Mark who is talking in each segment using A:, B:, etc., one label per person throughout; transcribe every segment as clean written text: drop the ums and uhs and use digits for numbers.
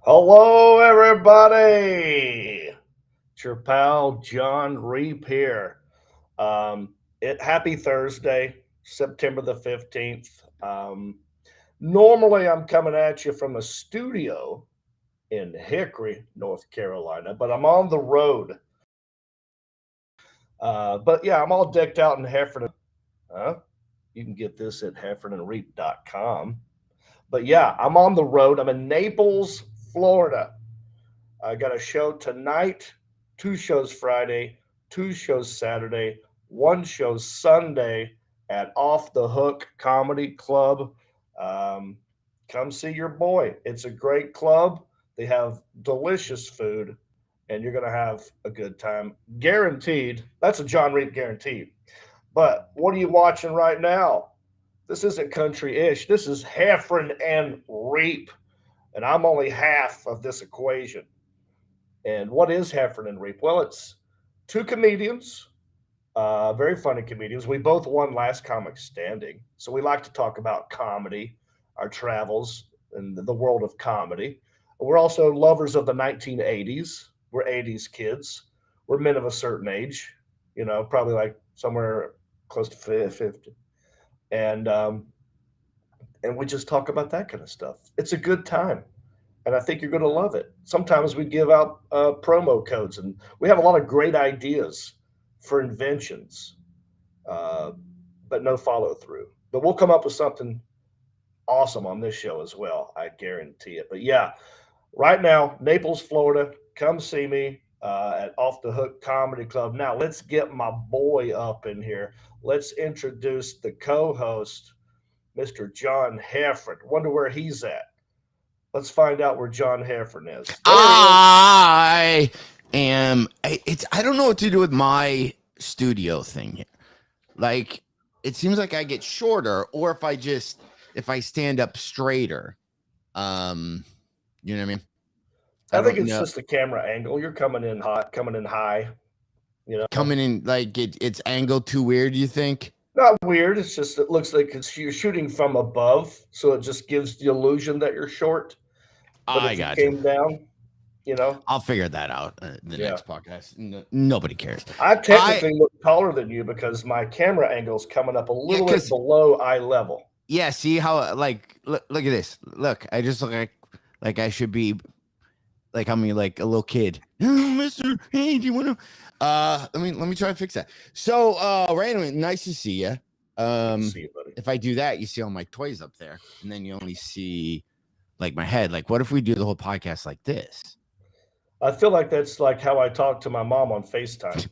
A: Hello, everybody. It's your pal Jon Reep here. Happy Thursday, September the 15th. Normally, I'm coming at you from a studio in Hickory, North Carolina, but I'm on the road. But yeah, I'm all decked out in Heffron. Huh? You can get this at heffronreep.com. But yeah, I'm on the road. I'm in Naples, Florida. I got a show tonight, two shows Friday, two shows Saturday, one show Sunday at Off the Hook Comedy Club. Um, Come see your boy. It's a great club. They have delicious food, and you're going to have a good time. Guaranteed. That's a Jon Reep guaranteed. But what are you watching right now? This isn't country ish. This is Heffron and Reep. And I'm only half of this equation. And what is Heffron and Reep? Well, it's two comedians, very funny comedians. We both won Last Comic Standing. So we like to talk about comedy, our travels, and the world of comedy. We're also lovers of the 1980s. We're 80s kids. We're men of a certain age, probably like somewhere close to 50. And and we just talk about that kind of stuff. It's a good time, and I think you're going to love it. Sometimes we give out promo codes, and we have a lot of great ideas for inventions, uh, but no follow through. But we'll come up with something awesome on this show as well. I guarantee it. But yeah, right now, Naples, Florida. Come see me at Off the Hook Comedy Club. Now, let's get my boy up in here. Let's introduce the co host, Mr. John Heffron. Wonder where he's at. Let's find out where John Heffron is. There he is.
B: I am. I don't know what to do with my studio thing here. Like, it seems like I get shorter, or if I stand up straighter. You know what I mean?
A: I think it's just the camera angle. You're coming in hot, coming in high.
B: Coming in like it's angled too weird. You think?
A: Not weird. It's just it looks like you're shooting from above, so it just gives the illusion that you're short. But
B: I
A: if you
B: got
A: came down,
B: I'll figure that out the next podcast. Nobody cares.
A: I technically look taller than you because my camera angle is coming up a little bit below eye level.
B: Yeah, see how look at this. Look, I just look like I should be like I'm like a little kid. Mister, hey, do you want to let me try to fix that. So randomly, nice to see you.
A: See you, buddy.
B: If I do that, you see all my toys up there, and then you only see like my head. Like, what if we do the whole podcast like this?
A: I feel like that's like how I talk to my mom on FaceTime.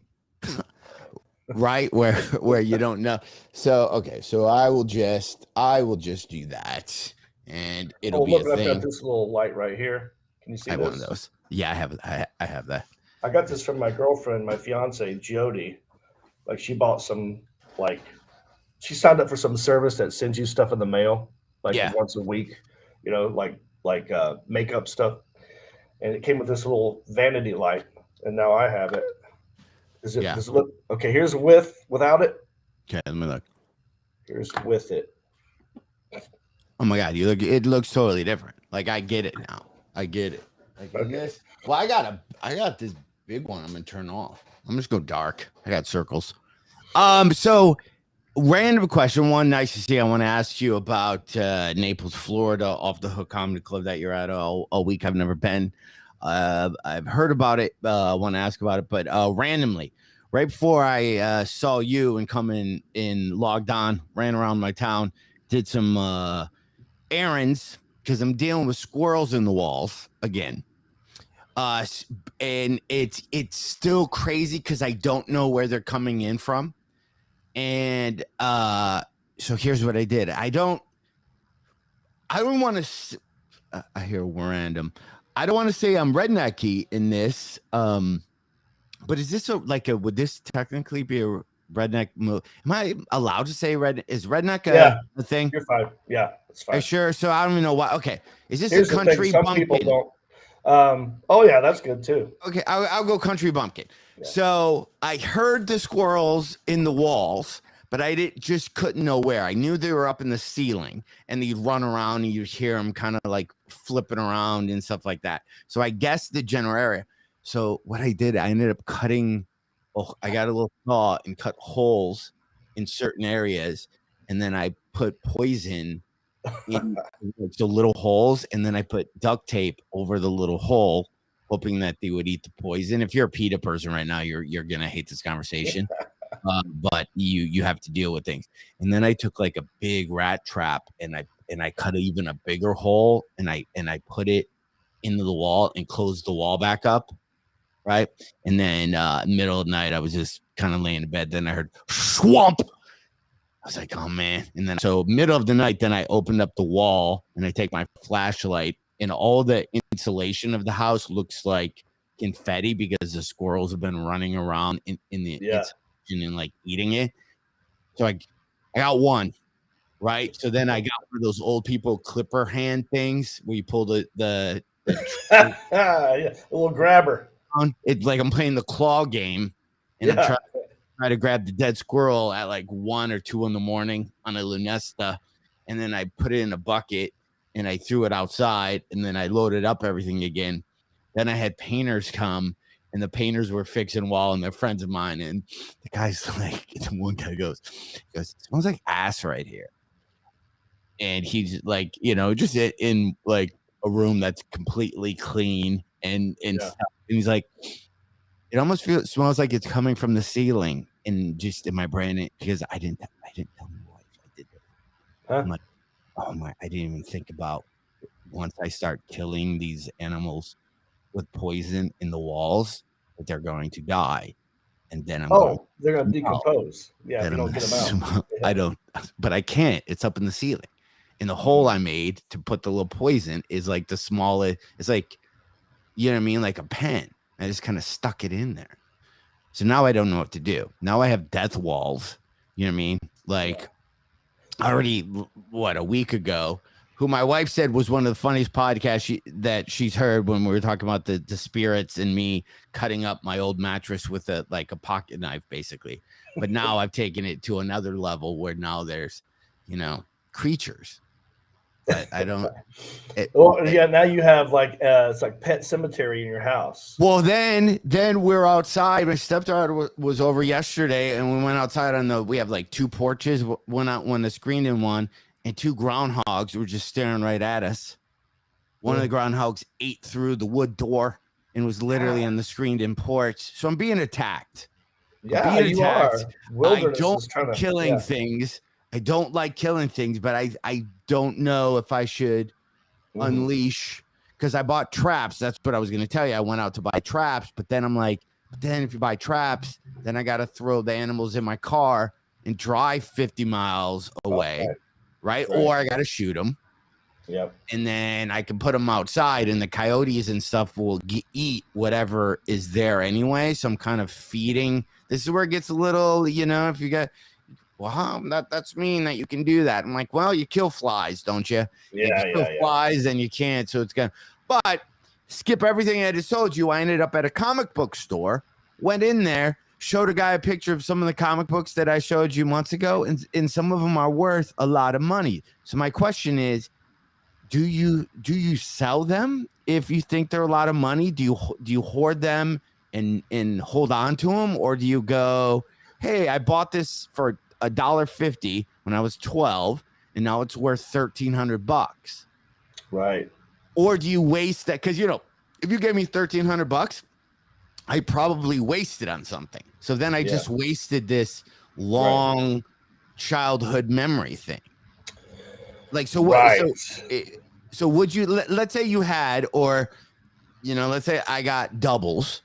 B: Right, where you don't know. So okay, so I will just do that, and it'll be a thing.
A: I've got this little light right here. Can you see this?
B: I have one of those. Yeah, I have that.
A: I got this from my girlfriend, my fiance, Jody. Like she bought some, she signed up for some service that sends you stuff in the mail, once a week, like makeup stuff. And it came with this little vanity light, and now I have it. Does it look okay? Here's without it.
B: Okay, let me look.
A: Here's with it.
B: Oh my God, it looks totally different. Like I get it now. I get it. Like this. Well, I got this big one I'm gonna turn off. I'm just go dark. I got circles. So random question. One, nice to see. I want to ask you about Naples, Florida, Off the Hook Comedy Club that you're at all week. I've never been. I've heard about it. I want to ask about it, but randomly, right before I saw you and come in logged on, ran around my town, did some errands because I'm dealing with squirrels in the walls again. And it's still crazy because I don't know where they're coming in from. And so here's what I did. I don't want to. I hear random. I don't want to say I'm rednecky in this. But is this would this technically be a redneck move? Am I allowed to say red? Is redneck a thing?
A: You're fine. Yeah, it's fine.
B: Are you sure? So I don't even know why. Okay, is this a country bumpkin?
A: Some people don't. Oh yeah, that's good too.
B: Okay, I'll go country bumpkin. Yeah. So I heard the squirrels in the walls, but I just couldn't know where. I knew they were up in the ceiling, and they'd run around, and you'd hear them kind of like flipping around and stuff like that. So I guessed the general area. So what I did, I ended up cutting. Oh, I got a little saw and cut holes in certain areas, and then I put poison in the little holes, and then I put duct tape over the little hole, hoping that they would eat the poison. If you're a PETA person right now, you're gonna hate this conversation. But you have to deal with things. And then I took like a big rat trap, and I cut even a bigger hole, and I put it into the wall and closed the wall back up, right? And then middle of the night, I was just kind of laying in bed. Then I heard swamp. I was like, oh man. And then so middle of the night, then I opened up the wall, and I take my flashlight, and all the insulation of the house looks like confetti because the squirrels have been running around in the and like eating it. So I got one, right? So then I got one of those old people clipper hand things where you pull the
A: yeah, a little grabber.
B: It's like I'm playing the claw game, and I'm trying to grab the dead squirrel at like 1 or 2 in the morning on a lunesta, and then I put it in a bucket and I threw it outside, and then I loaded up everything again. Then I had painters come, and the painters were fixing wall, and they're friends of mine. And the guy's like, one guy goes, it smells like ass right here. And he's like, just in like a room that's completely clean and stuff. And he's like, it almost smells like it's coming from the ceiling. And just in my brain, because I didn't tell my wife I did this. I'm like, oh my, I didn't even think about once I start killing these animals with poison in the walls that they're going to die, and then
A: they're going to decompose. Yeah, if you don't get them out.
B: I don't, but I can't. It's up in the ceiling, and the hole I made to put the little poison is like the smallest. It's like, you know what I mean, like a pen. I just kind of stuck it in there. So now I don't know what to do. Now I have death walls. You know what I mean? Like already, a week ago. Who my wife said was one of the funniest podcasts that she's heard when we were talking about the spirits and me cutting up my old mattress with a pocket knife, basically. But now I've taken it to another level where now there's, creatures. But I don't.
A: Now you have like it's like pet cemetery in your house.
B: Well, then we're outside. My stepdaughter was over yesterday, and we went outside we have like 2 porches. One out, one the screened in one. And 2 groundhogs were just staring right at us. One of the groundhogs ate through the wood door and was literally on the screened-in porch. So I'm being attacked.
A: Yeah, you are.
B: I don't like killing things. I don't like killing things, but I don't know if I should unleash, because I bought traps. That's what I was going to tell you. I went out to buy traps, but then I'm like, if you buy traps, then I got to throw the animals in my car and drive 50 miles away. Okay. Right? Or I got to shoot them.
A: Yep.
B: And then I can put them outside, and the coyotes and stuff will eat whatever is there anyway. So I'm kind of feeding. This is where it gets a little, if you got, that's mean that you can do that. I'm like, well, you kill flies, don't you?
A: Yeah,
B: you kill flies, and you can't. So it's but skip everything I just told you. I ended up at a comic book store, went in there, showed a guy a picture of some of the comic books that I showed you months ago, and some of them are worth a lot of money. So my question is, do you sell them if you think they're a lot of money? Do you hoard them and hold on to them, or do you go, hey, I bought this for $1.50 when I was 12, and now it's worth $1,300?
A: Right.
B: Or do you waste that? Because if you gave me $1,300, I probably wasted on something. So then I just wasted this long childhood memory thing. Like, so what?
A: Right.
B: So would you, let's say you had, or, let's say I got doubles,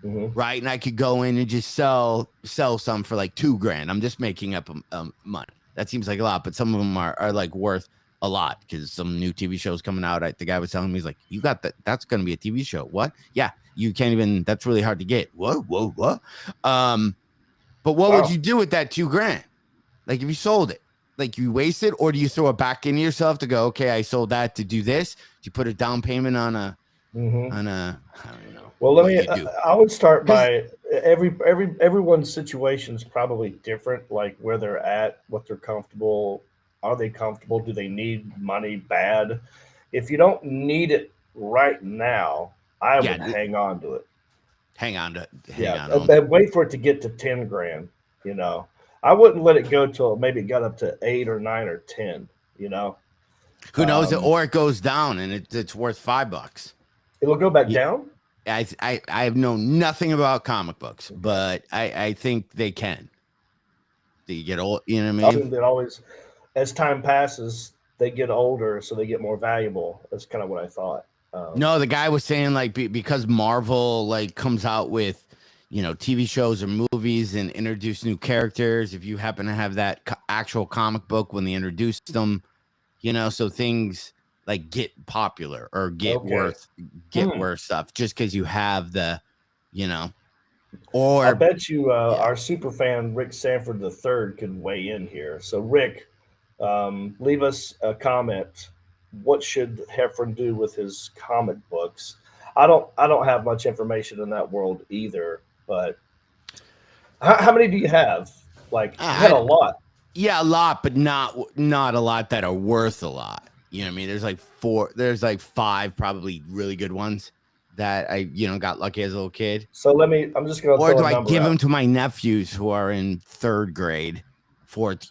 B: right? And I could go in and just sell some for like $2,000. I'm just making up money. That seems like a lot, but some of them are like worth a lot because some new TV shows coming out. The guy was telling me, he's like, you got that? That's going to be a TV show. What? Yeah. You can't even, that's really hard to get. What? But what would you do with that $2,000? Like if you sold it, like you waste it, or do you throw it back into yourself to go, okay, I sold that to do this? Do you put a down payment on a, I don't know.
A: Well, I would start by everyone's situation is probably different, like where they're at, what they're comfortable. Are they comfortable? Do they need money bad? If you don't need it right now, I
B: Yeah,
A: would hang on to it.
B: hang on
A: Yeah,
B: to them.
A: and wait for it to get to 10 grand. You know, I wouldn't let it go till maybe it got up to 8 or 9 or 10. You know,
B: Who knows? Or it goes down and it's worth $5.
A: it'll go back
B: Yeah,
A: down.
B: I have known nothing about comic books, but I think they can. Do you get old? You know what I
A: I
B: mean?
A: think that always, as time passes, they get older, so they get more valuable. That's kind of what I thought.
B: No, the guy was saying like because Marvel like comes out with, TV shows or movies and introduce new characters. If you happen to have that actual comic book when they introduced them, so things like get popular or get
A: Okay.
B: worth stuff just because you have the,
A: I
B: or
A: bet you
B: yeah.
A: our super fan Rick Sanford III could weigh in here. So Rick, leave us a comment. What should Heffron do with his comic books? I don't have much information in that world either. But how many do you have? Like you had a lot.
B: Yeah, a lot, but not a lot that are worth a lot. You know what I mean? There's like 5 probably really good ones that I, got lucky as a little kid.
A: So I'm just going to
B: Or
A: throw
B: do
A: a
B: I
A: number
B: give them
A: out.
B: to my nephews who are in 3rd grade, 4th,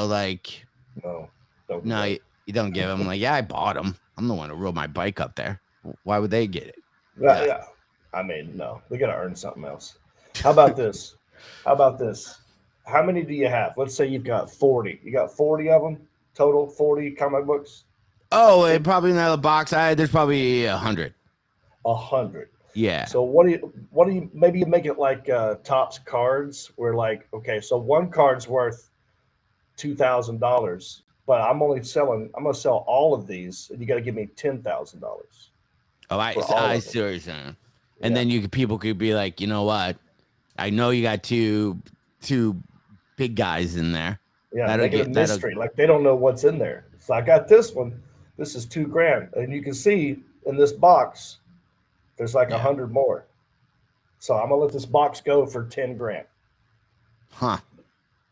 B: like,
A: No, don't do
B: no,
A: that.
B: you don't give them. Like, yeah, I bought them. I'm the one who rode my bike up there. Why would they get it?
A: Yeah, yeah. I mean, no, they got to earn something else. How about this? How about this? How many do you have? Let's say you've got 40. You got 40 of them total, 40 comic books?
B: Oh, probably another box. There's probably 100.
A: 100.
B: Yeah.
A: So maybe you make it like Topps cards where like, okay, so one card's worth $2,000, but I'm going to sell all of these and you got to give me $10,000
B: Oh,
A: for all
B: I
A: of them.
B: see what you're saying. And
A: Yeah.
B: then people could be like, you know what? I know you got two big guys in there.
A: Yeah, make it a mystery. Like they don't know what's in there. So I got this one. This is $2,000, and you can see in this box, there's like 100 more. So I'm gonna let this box go for 10 grand.
B: Huh?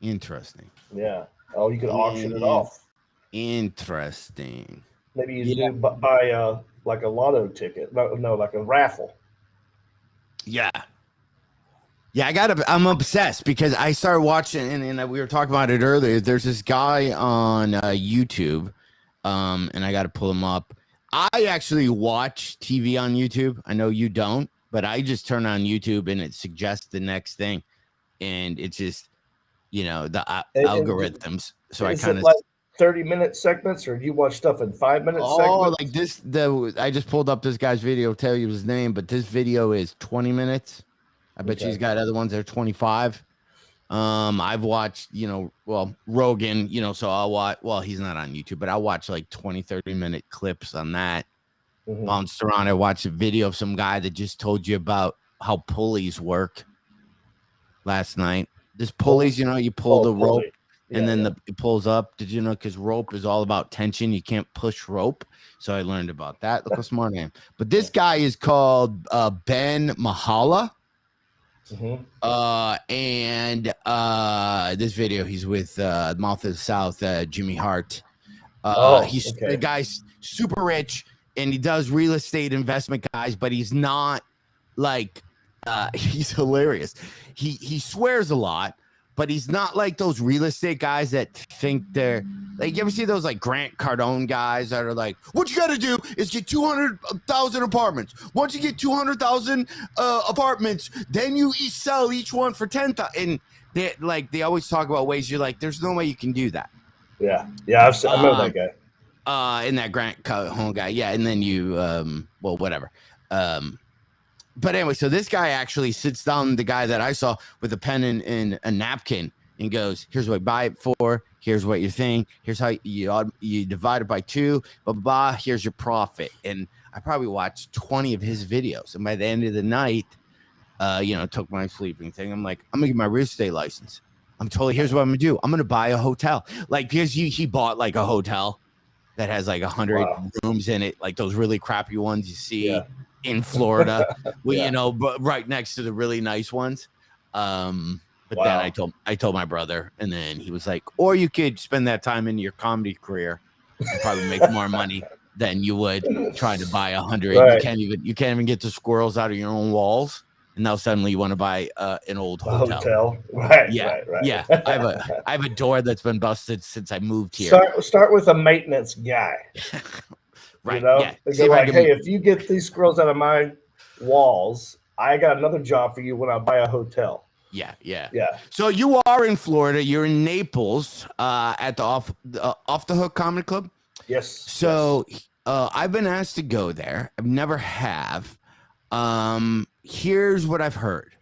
B: Interesting.
A: Yeah. Oh, you could auction it off.
B: Interesting.
A: Maybe you do buy like a lotto ticket. No, like a raffle.
B: Yeah. Yeah, I'm obsessed because I started watching, and we were talking about it earlier. There's this guy on YouTube, and I got to pull him up. I actually watch TV on YouTube. I know you don't, but I just turn on YouTube and it suggests the next thing, and it's just, the algorithms. So I kind of
A: like 30-minute segments, or do you watch stuff in 5-minute segments?
B: like this. I just pulled up this guy's video. Tell you his name, but this video is 20 minutes. I bet he's got other ones that are 25. I've watched, Rogan, so I'll watch, well, he's not on YouTube, but I'll watch like 20, 30-minute clips on that. Bounced around. I watched a video of some guy that just told you about how pulleys work last night. This pulleys, you pull the rope and then it pulls up. Did you know? Because rope is all about tension. You can't push rope. So I learned about that. Look how smart I am. But this guy is called Ben Mahala. And this video, he's with Mouth of the South, Jimmy Hart. The guy's super rich and he does real estate investment, guys, but he's not like he's hilarious. He swears a lot, but he's not like those real estate guys that think they're like, you ever see those like Grant Cardone guys that are like, what you got to do is get 200,000 apartments. Once you get 200,000 apartments, then you sell each one for 10,000. And they always talk about ways you're like, there's no way you can do that.
A: Yeah. Yeah. I know that guy.
B: In that Grant Cardone guy. Yeah. And then you, well, whatever. But anyway, so this guy actually sits down, the guy that I saw with a pen and a napkin, and goes, here's what I buy it for. Here's what you think. Here's how you divide it by 2, blah, blah, blah. Here's your profit. And I probably watched 20 of his videos. And by the end of the night, took my sleeping thing. I'm like, I'm going to get my real estate license. Here's what I'm going to do. I'm going to buy a hotel. Like, because he bought like a hotel that has like 100 rooms in it, like those really crappy ones you see. in Florida,
A: Yeah.
B: you know, but right next to the really nice ones. But then
A: Wow.
B: I told my brother, and then he was like, or you could spend that time in your comedy career and probably make more money than you would trying to buy 100.
A: Right.
B: You can't even get the squirrels out of your own walls. And now suddenly you want to buy an old
A: A
B: hotel.
A: hotel. Right.
B: Yeah,
A: Right.
B: yeah. I have a door that's been busted since I moved here.
A: Start with a maintenance guy.
B: Right.
A: You know,
B: Yeah.
A: they go like, hey, if you get these squirrels out of my walls, I got another job for you when I buy a hotel.
B: Yeah.
A: Yeah.
B: So you are in Florida. You're in Naples at the Off the Hook Comedy Club.
A: Yes.
B: So I've been asked to go there. I've never have. Here's what I've heard.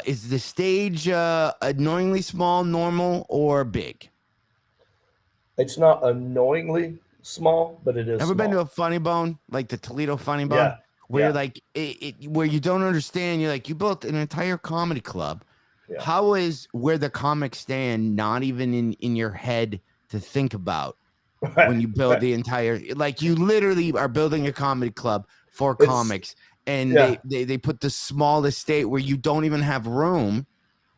B: Is the stage annoyingly small, normal, or big?
A: It's not annoyingly small, but it is.
B: Ever
A: small.
B: been to a Funny Bone, like the Toledo Funny Bone?
A: Yeah.
B: Where you're like, where you don't understand, you're like, you built an entire comedy club.
A: Yeah.
B: How is where the comics stand not even in your head to think about when you build the entire, like you literally are building a comedy club for comics, and they put the smallest state where you don't even have room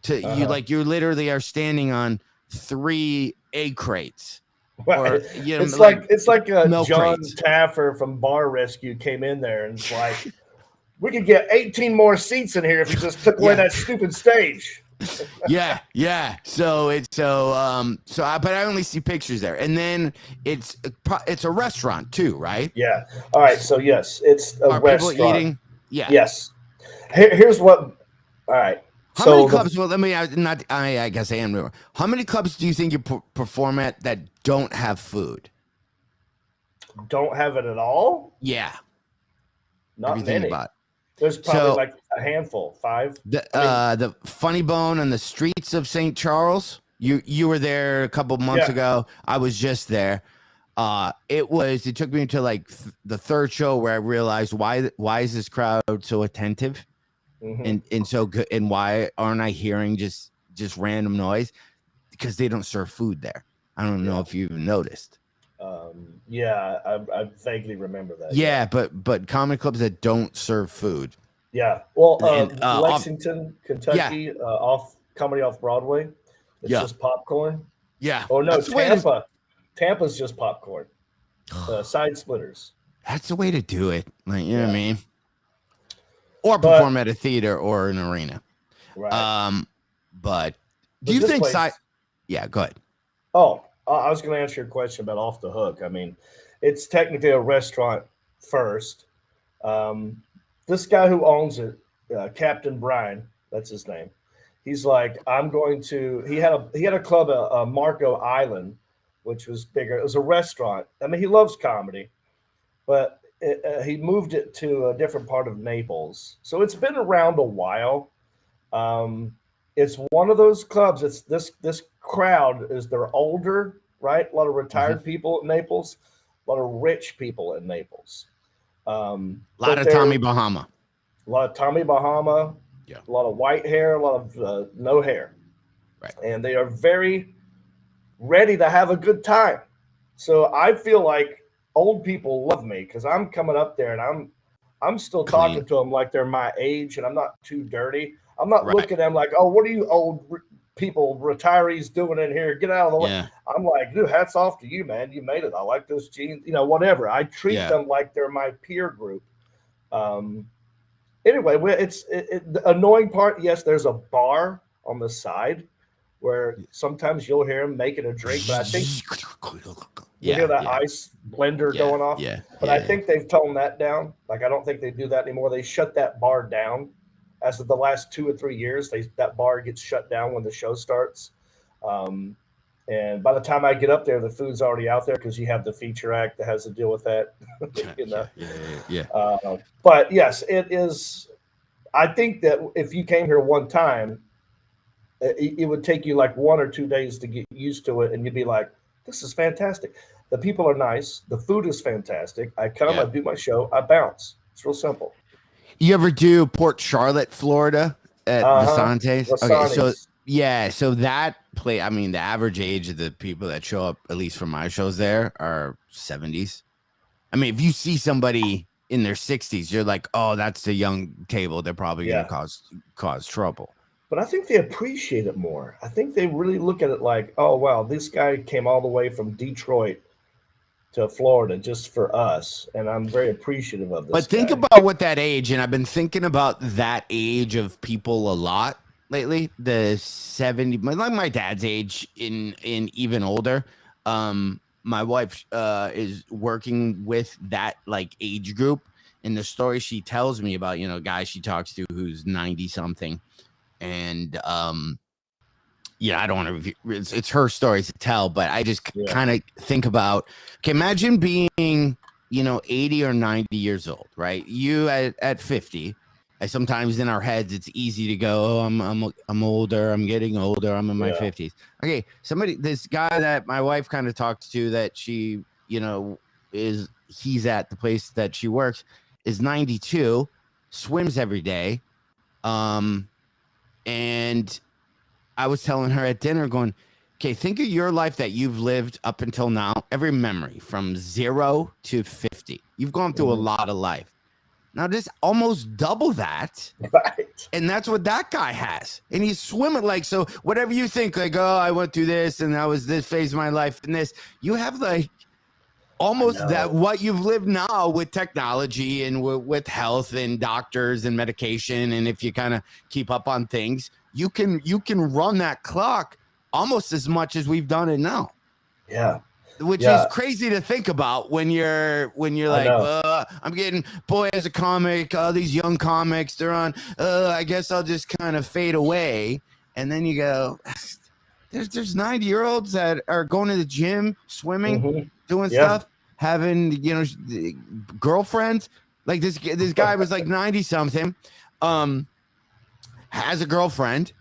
B: to, you literally are standing on 3 egg crates. Or, you know,
A: it's like John
B: crates.
A: Taffer from Bar Rescue came in there and it's like, we could get 18 more seats in here if you just took away that stupid stage.
B: Yeah. So but I only see pictures there, and then it's a restaurant too, right?
A: Yeah. All right. So yes, it's a restaurant.
B: People eating? Yeah.
A: Yes. Here's what. All right.
B: How many clubs? Well, let me I guess I am. How many clubs do you think you perform at that don't have food?
A: Don't have it at all?
B: Yeah.
A: Not many. There's probably like a handful, 5.
B: The Funny Bone on the streets of St. Charles. You were there a couple months ago. I was just there. It took me to like the 3rd show where I realized why is this crowd so attentive and so good, and why aren't I hearing just random noise? Because they don't serve food there. I don't know if you even noticed.
A: I vaguely remember that.
B: Yeah, but comedy clubs that don't serve food.
A: Yeah. Well, Lexington, Kentucky, comedy off Broadway. It's just popcorn.
B: Yeah.
A: Oh no, Tampa. Tampa's just popcorn. Side splitters.
B: That's the way to do it. Like, you know what I mean? Or perform at a theater or an arena.
A: Right.
B: But do you think Yeah, go ahead.
A: Oh, I was going to answer your question about Off the Hook. I mean, it's technically a restaurant first. This guy who owns it, Captain Brian, that's his name. He's like, he had a club at Marco Island, which was bigger. It was a restaurant. I mean, he loves comedy, but he moved it to a different part of Naples. So it's been around a while. It's one of those clubs. It's this crowd they're older, right? A lot of retired people in Naples, a lot of rich people in Naples.
B: A lot of Tommy Bahama.
A: Yeah. A lot of white hair, a lot of no hair.
B: Right.
A: And they are very ready to have a good time. So I feel like old people love me because I'm coming up there and I'm still talking to them like they're my age, and I'm not too dirty. I'm not looking at them like, oh, what are you old people, retirees doing in here? Get out of the way.
B: Yeah.
A: I'm like, dude, hats off to you, man. You made it. I like those jeans, whatever. I treat them like they're my peer group. Anyway, the annoying part, yes, there's a bar on the side where sometimes you'll hear them making a drink, but I think you hear that ice blender going off.
B: Yeah.
A: But I think they've toned that down. Like, I don't think they do that anymore. They shut that bar down. As of the last 2 or 3 years, that bar gets shut down when the show starts. And by the time I get up there, the food's already out there because you have the feature act that has to deal with that. But yes, it is. I think that if you came here one time, it would take you like 1 or 2 days to get used to it, and you'd be like, "This is fantastic." The people are nice. The food is fantastic. I come, I do my show, I bounce. It's real simple.
B: You ever do Port Charlotte, Florida at Vasantes? Okay, so that play. I mean, the average age of the people that show up, at least for my shows there, are 70s. I mean, if you see somebody in their 60s, you're like, oh, that's the young table. They're probably going to cause trouble.
A: But I think they appreciate it more. I think they really look at it like, oh, wow, this guy came all the way from Detroit to Florida just for us. And I'm very appreciative of this
B: But think
A: guy.
B: about what that age, and I've been thinking about that age of people a lot lately. The 70, like my dad's age in even older. My wife is working with that like age group, and the story she tells me about, you know, a guy she talks to who's 90 something, and yeah, I don't want to review. It's her stories to tell, but I just kind of think about, okay, imagine being, you know, 80 or 90 years old, right? You at 50. Sometimes in our heads, it's easy to go, oh, I'm older, I'm getting older, I'm in my 50s. Okay, this guy that my wife kind of talks to, that she, you know, he's at the place that she works, is 92, swims every day, and I was telling her at dinner, going, okay, think of your life that you've lived up until now, every memory from 0 to 50. You've gone through a lot of life. Now, just almost double that.
A: Right.
B: And that's what that guy has. And he's swimming like, so whatever you think, like, oh, I went through this and that was this phase of my life and this, you have like almost that what you've lived now with technology and with health and doctors and medication. And if you kind of keep up on things, you can run that clock almost as much as we've done it now.
A: Yeah.
B: Which is crazy to think about when you're like, I'm getting, boy, as a comic, all these young comics, they're on, I guess I'll just kind of fade away. And then you go, there's 90-year-olds that are going to the gym, swimming, doing stuff, having, you know, girlfriends. Like this guy was like 90 something, has a girlfriend.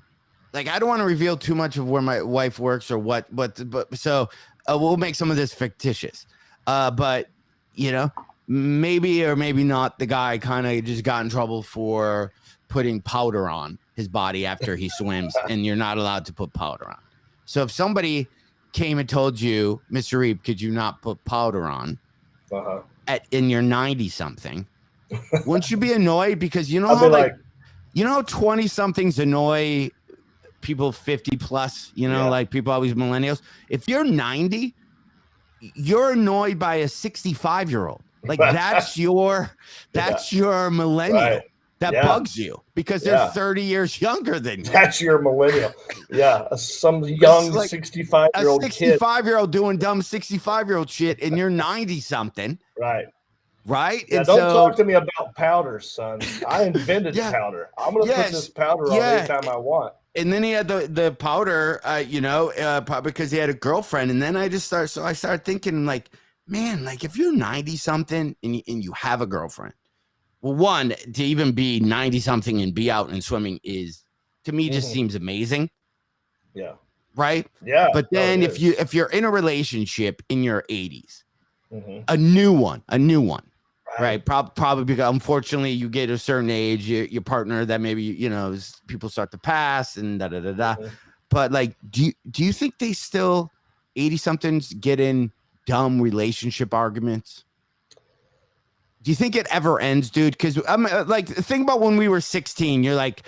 B: Like, I don't want to reveal too much of where my wife works or what, but so we'll make some of this fictitious. But, you know, maybe or maybe not, the guy kind of just got in trouble for putting powder on his body after he swims, and you're not allowed to put powder on. So if somebody came and told you, Mr. Reep, could you not put powder on in your 90 something? Wouldn't you be annoyed? Because you know how like you know, 20 somethings annoy people 50 plus, you know, like people always millennials. If you're 90, you're annoyed by a 65-year-old. Like that's your millennial that bugs you because they're 30 years younger than you.
A: That's your millennial. Yeah. Some young like 65-year-old kid.
B: 65-year-old doing dumb 65-year-old shit, and you're 90 something.
A: Right.
B: Right.
A: Yeah,
B: and
A: don't talk to me about powder, son. I invented powder. I'm gonna put this powder on anytime I want.
B: And then he had the powder, you know, because he had a girlfriend. And then I started thinking, like, man, like if you're 90 something and you have a girlfriend, well, one, to even be 90 something and be out and swimming is, to me, just seems amazing.
A: Yeah.
B: Right.
A: Yeah.
B: But then if you're in a relationship in your 80s, a new one. Right. Probably because unfortunately you get a certain age, your partner that maybe, you know, people start to pass and da da da da. But like, do you think they still 80 somethings get in dumb relationship arguments? Do you think it ever ends, dude? Because I'm like, think about when we were 16. You're like,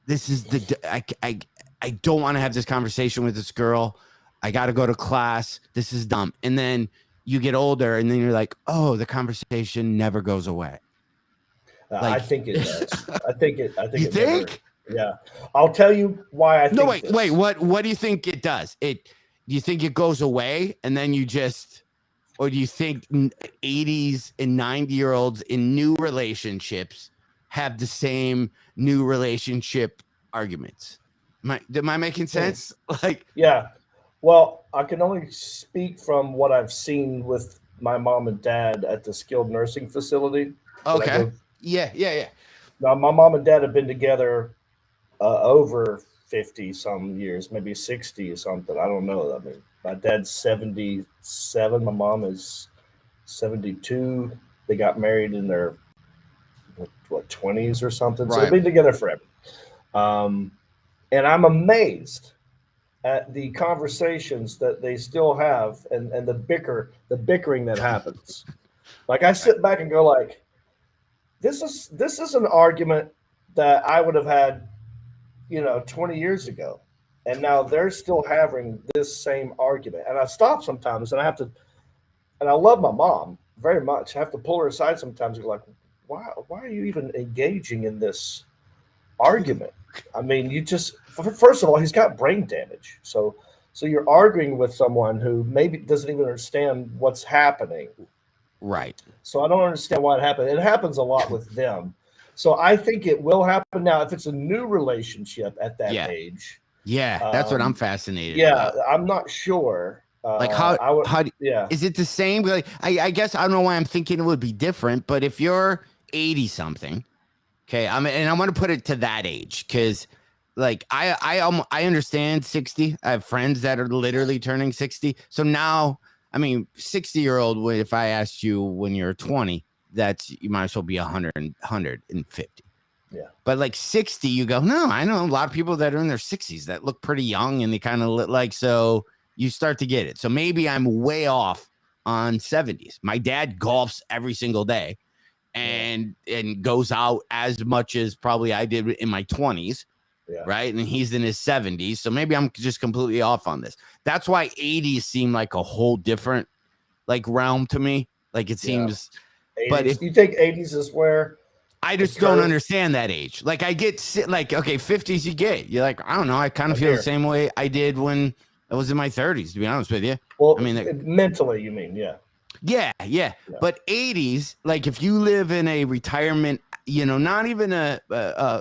B: this is I don't want to have this conversation with this girl. I got to go to class. This is dumb. And then you get older and then you're like, oh, the conversation never goes away.
A: Like, I think it does. I think
B: you think?
A: Yeah. I'll tell you why I think
B: wait. What do you think it does? Do you think it goes away and then you just, or do you think 80s and 90-year-olds in new relationships have the same new relationship arguments? Am I making sense? Like,
A: yeah. Well, I can only speak from what I've seen with my mom and dad at the skilled nursing facility.
B: Okay. Yeah.
A: Now, my mom and dad have been together over 50 some years, maybe 60 or something. I don't know. I mean, my dad's 77. My mom is 72. They got married in their 20s or something. So they've been together forever. And I'm amazed at the conversations that they still have and the bickering that happens. Like I sit back and go like, this is an argument that I would have had, 20 years ago. And now they're still having this same argument. And I stop sometimes and I have to, and I love my mom very much. I have to pull her aside sometimes and go like, why are you even engaging in this argument? I mean, you just, first of all, he's got brain damage. So you're arguing with someone who maybe doesn't even understand what's happening.
B: Right.
A: So I don't understand why it happened. It happens a lot with them. So I think it will happen now if it's a new relationship at that age.
B: Yeah, that's what I'm fascinated
A: about.
B: about.
A: I'm not sure.
B: Like how is it the same? Like I guess I don't know why I'm thinking it would be different, but if you're 80 something, okay, and I want to put it to that age because like I understand 60. I have friends that are literally turning 60. So now, I mean, 60-year-old, if I asked you when you're 20, you might as well be 150.
A: Yeah.
B: But like 60, you go, no, I know a lot of people that are in their 60s that look pretty young and they kind of look like, so you start to get it. So maybe I'm way off on 70s. My dad golfs every single day and goes out as much as probably I did in my 20s.
A: Yeah.
B: Right. And he's in his 70s. So maybe I'm just completely off on this. That's why 80s seem like a whole different like realm to me. Like it seems,
A: 80s,
B: but if
A: you think 80s is where
B: I just don't understand that age. Like I get like, okay, 50s you're like, I don't know. I kind of feel the same way I did when I was in my 30s, to be honest with you.
A: Well,
B: I mean,
A: mentally, you mean,
B: yeah. But 80s, like if you live in a retirement, not even a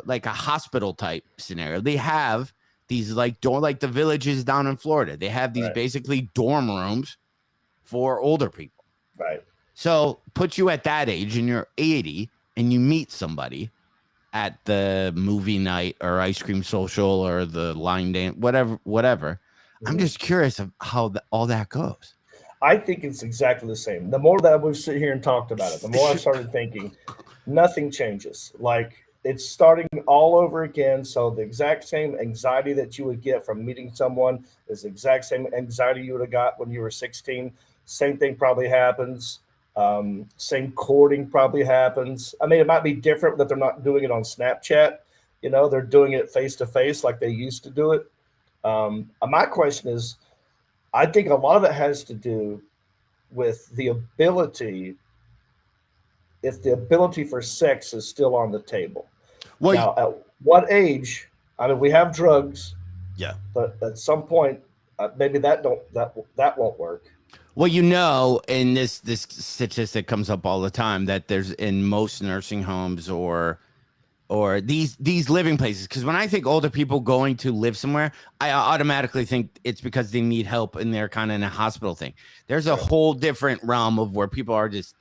B: like a hospital type scenario, they have these like the villages down in Florida. They have these basically dorm rooms for older people.
A: Right.
B: So put you at that age and you're 80 and you meet somebody at the movie night or ice cream social or the line dance, whatever. Mm-hmm. I'm just curious of how all that goes.
A: I think it's exactly the same. The more that we've sit here and talked about it, the more I started thinking nothing changes. Like it's starting all over again. So the exact same anxiety that you would get from meeting someone is the exact same anxiety you would have got when you were 16. Same thing probably happens. Same courting probably happens. I mean, it might be different that they're not doing it on Snapchat. They're doing it face to face like they used to do it. My question is, I think a lot of it has to do with the ability, if the ability for sex is still on the table. Well, now, at what age? I mean, we have drugs.
B: Yeah.
A: But at some point, maybe that won't work.
B: Well, and this statistic comes up all the time that there's in most nursing homes or these living places. Because when I think older people going to live somewhere, I automatically think it's because they need help and they're kind of in a hospital thing. There's a whole different realm of where people are just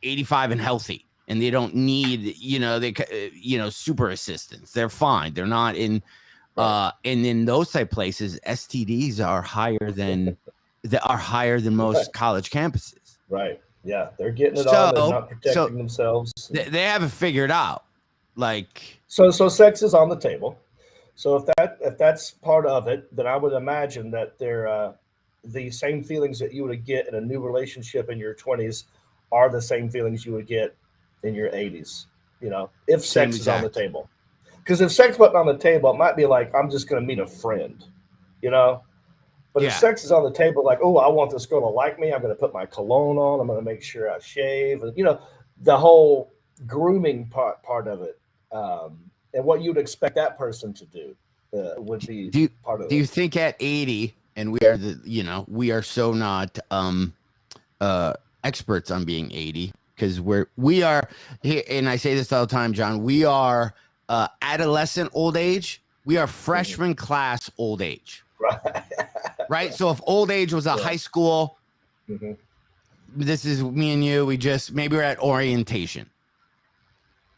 B: 85 and healthy and they don't need, super assistance. They're fine. They're not in, and in those type places, STDs are higher than most college campuses.
A: Right. Yeah. They're getting it on. They're not protecting themselves.
B: They haven't figured out. Like
A: so sex is on the table. So if that's part of it, then I would imagine that they're the same feelings that you would get in a new relationship in your 20s are the same feelings you would get in your 80s. If sex is on the table. Because if sex wasn't on the table, it might be like I'm just going to meet a friend. But if sex is on the table, like, oh, I want this girl to like me, I'm going to put my cologne on, I'm going to make sure I shave, the whole grooming part of it, and what you'd expect that person to do would be part of it.
B: Do you think at 80, and we are so not experts on being 80, because we are here, and I say this all the time, John, we are adolescent old age, we are freshman class old age. Right. So if old age was a high school, this is me and you. Maybe we're at orientation.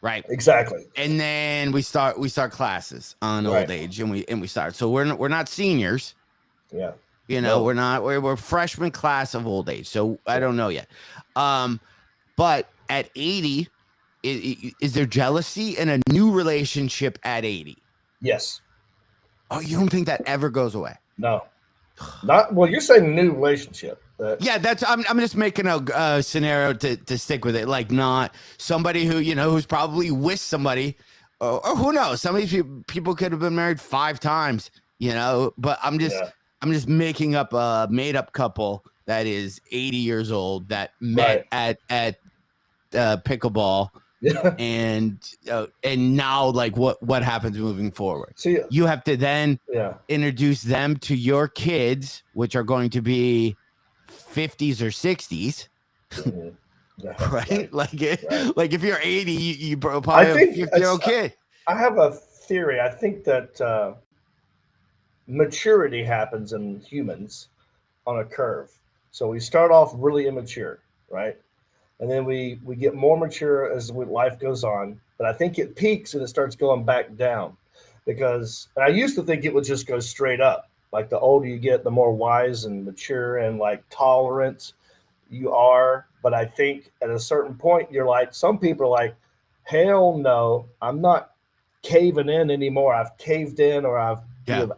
B: Right.
A: Exactly.
B: And then we start classes on old age and we start. So we're not seniors.
A: Yeah.
B: We're freshman class of old age. So I don't know yet. But at 80, is there jealousy in a new relationship at 80?
A: Yes.
B: Oh, you don't think that ever goes away?
A: No. Not well, you're saying new relationship.
B: Yeah, that's I'm just making a scenario to stick with it, like not somebody who who's probably with somebody, or who knows, some of these people could have been married 5 times, but I'm just making up a made up couple that is 80 years old that met at pickleball.
A: Yeah.
B: And now, like, what happens moving forward?
A: See,
B: you have to then introduce them to your kids, which are going to be 50s or 60s, right? Like if you're 80, you probably have a 50-year-old kid.
A: I have a theory. I think that maturity happens in humans on a curve. So we start off really immature, right? And then we get more mature as life goes on. But I think it peaks and it starts going back down, because I used to think it would just go straight up. Like the older you get, the more wise and mature and like tolerant you are. But I think at a certain point, you're like, some people are like, hell no, I'm not caving in anymore. I've caved in, or I've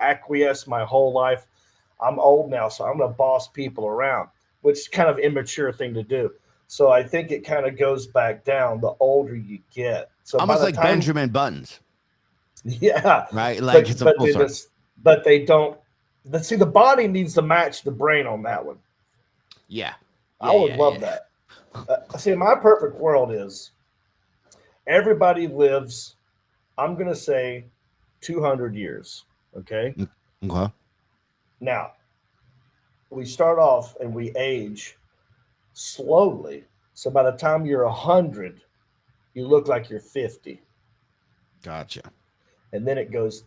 A: acquiesced my whole life. I'm old now, so I'm going to boss people around, which is kind of immature thing to do. So I think it kind of goes back down the older you get. So
B: almost like Benjamin Buttons.
A: Yeah.
B: Right? Like
A: but they don't. See, the body needs to match the brain on that one.
B: Yeah.
A: I would love that. See, my perfect world is everybody lives, I'm going to say 200 years. Okay?
B: Okay.
A: Now, we start off and we age slowly. So by the time you're 100, you look like you're 50.
B: Gotcha.
A: And then it goes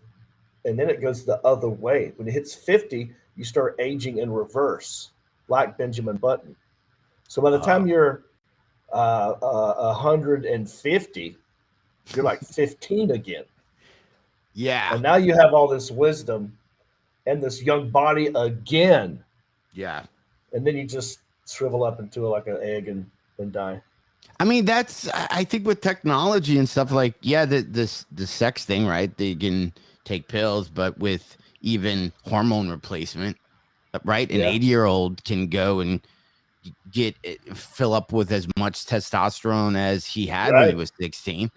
A: the other way. When it hits 50, you start aging in reverse, like Benjamin Button. So by the time you're 150, you're like 15 again.
B: Yeah.
A: And now you have all this wisdom and this young body again.
B: Yeah.
A: And then you just shrivel up into like an egg and die.
B: I mean, I think with technology and stuff, like, the sex thing, right? They can take pills, but with even hormone replacement, right? An 80-year-old can go and fill up with as much testosterone as he had when he was 16.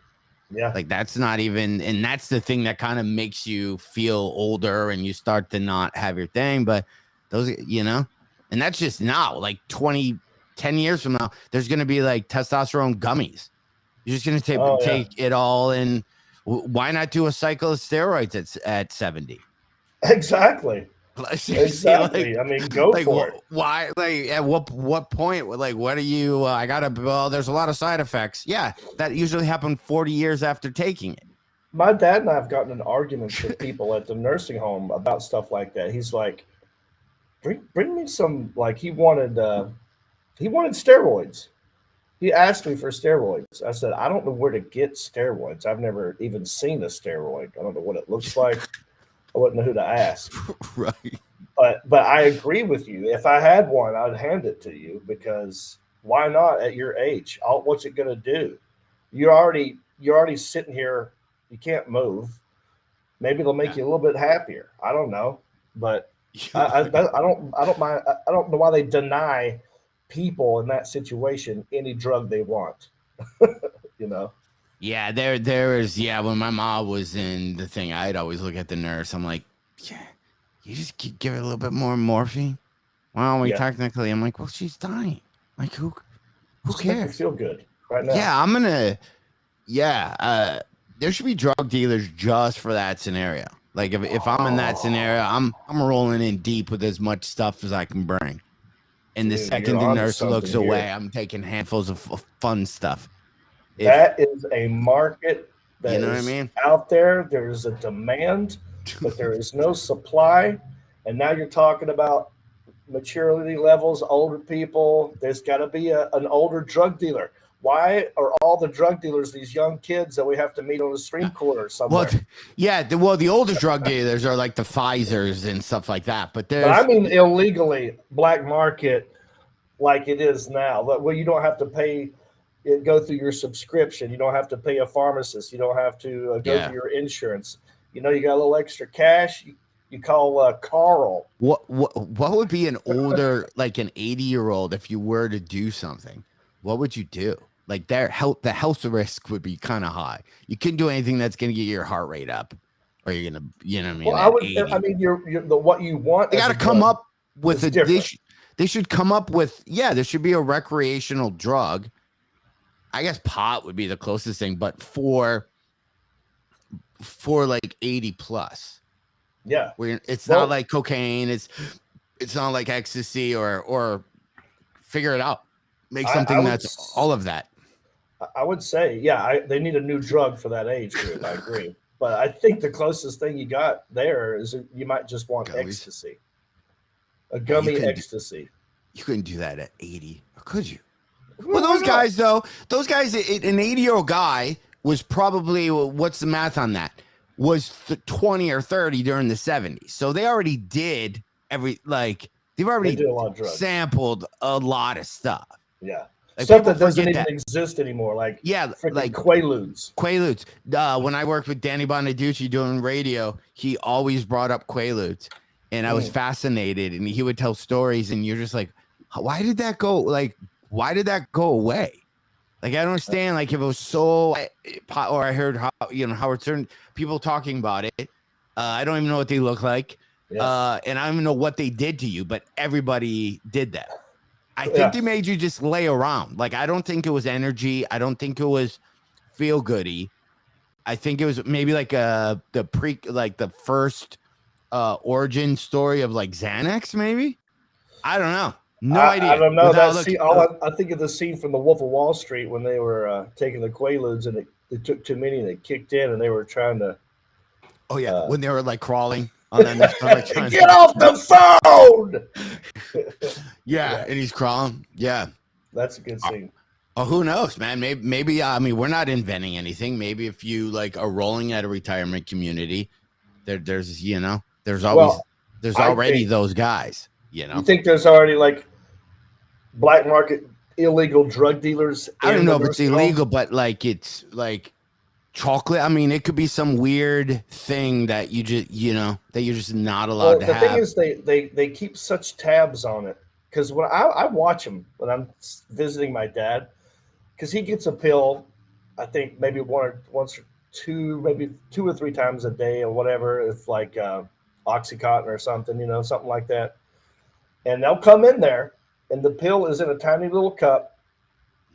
A: Yeah.
B: Like, that's not even, and that's the thing that kind of makes you feel older and you start to not have your thing. But those, and that's just now, like 10 years from now, there's going to be like testosterone gummies. You're just going to take it all. And why not do a cycle of steroids at 70?
A: Exactly. Exactly.
B: Like,
A: I mean, go for it.
B: Why? Like, at what point? Like, what are you? There's a lot of side effects. Yeah, that usually happen 40 years after taking it.
A: My dad and I have gotten in arguments with people at the nursing home about stuff like that. He's like, bring me some. Like, he wanted steroids. He asked me for steroids. I said, I don't know where to get steroids. I've never even seen a steroid. I don't know what it looks like. I wouldn't know who to ask.
B: Right.
A: But I agree with you. If I had one, I'd hand it to you, because why not at your age? What's it going to do? You're already sitting here. You can't move. Maybe it'll make you a little bit happier. I don't know, but I don't mind. I don't know why they deny people in that situation any drug they want.
B: Yeah, there is. Yeah, when my mom was in the thing, I'd always look at the nurse. I'm like, yeah, you just give her a little bit more morphine. Well, technically, I'm like, well, she's dying. Like, who cares?
A: Feel good right now.
B: Yeah, I'm gonna. Yeah, there should be drug dealers just for that scenario. Like, if I'm in that scenario, I'm rolling in deep with as much stuff as I can bring. And the second the nurse looks away, I'm taking handfuls of fun stuff.
A: That is a market that
B: what I
A: is
B: mean?
A: out there. There's a demand, but there is no supply. And now you're talking about maturity levels, older people. There's got to be an older drug dealer. Why are all the drug dealers these young kids that we have to meet on a street corner somewhere?
B: The older drug dealers are like the Pfizers and stuff like that. But
A: I mean illegally, black market, like it is now. Well, you don't have to pay. Go through your subscription. You don't have to pay a pharmacist. You don't have to go through your insurance. You got a little extra cash. You You call Carl.
B: What would be an older, like an 80-year-old, if you were to do something? What would you do? Like the health risk would be kind of high. You couldn't do anything that's going to get your heart rate up, or you're gonna, you know what I mean?
A: Well,
B: At 80.
A: I mean, you're what you want.
B: They got to come up with a.
A: Different.
B: They should come up with. Yeah, there should be a recreational drug. I guess pot would be the closest thing, but for like 80 plus.
A: Yeah,
B: where it's not like cocaine. It's not like ecstasy or figure it out. Make something that's all of that.
A: I would say, yeah, they need a new drug for that age group. I agree. But I think the closest thing you got there is you might just want
B: Gummies.
A: ecstasy. A gummy ecstasy.
B: You couldn't do that at 80, or could you? Well, those guys, an 80-year-old guy was probably, what's the math on that? Was 20 or 30 during the 70s. So they already did they've already
A: did a lot of drugs.
B: Sampled a lot of stuff.
A: Yeah.
B: Like,
A: stuff that doesn't even exist anymore. Like, like Quaaludes.
B: Quaaludes. When I worked with Danny Bonaducci doing radio, he always brought up Quaaludes. And I was fascinated. And he would tell stories. And you're just like, why did that go? Like, why did that go away? Like, I don't understand. Like, if it was so, or I heard Howard Stern people talking about it. I don't even know what they look like. Yeah. And I don't even know what they did to you, but everybody did that. I think they made you just lay around. Like, I don't think it was energy. I don't think it was feel goody. I think it was maybe like the first origin story of like Xanax, maybe. I don't know. No idea.
A: I don't know. I think of the scene from The Wolf of Wall Street when they were taking the Quaaludes and they took too many and they kicked in and they were trying to.
B: Oh yeah, when they were like crawling on that next
A: get off the phone.
B: Yeah, and he's crawling. Yeah,
A: that's a good scene.
B: Oh, who knows, man? Maybe. I mean, we're not inventing anything. Maybe if you like are rolling at a retirement community, there's already those guys. You know,
A: you think there's already like black market illegal drug dealers?
B: I don't know if it's illegal, but like it's like chocolate. I mean, it could be some weird thing that you just that you're just not allowed to have.
A: The thing is, they keep such tabs on it because when I watch them when I'm visiting my dad, because he gets a pill, I think maybe once or two, maybe 2 or 3 times a day or whatever. It's like Oxycontin or something, something like that. And they'll come in there, and the pill is in a tiny little cup,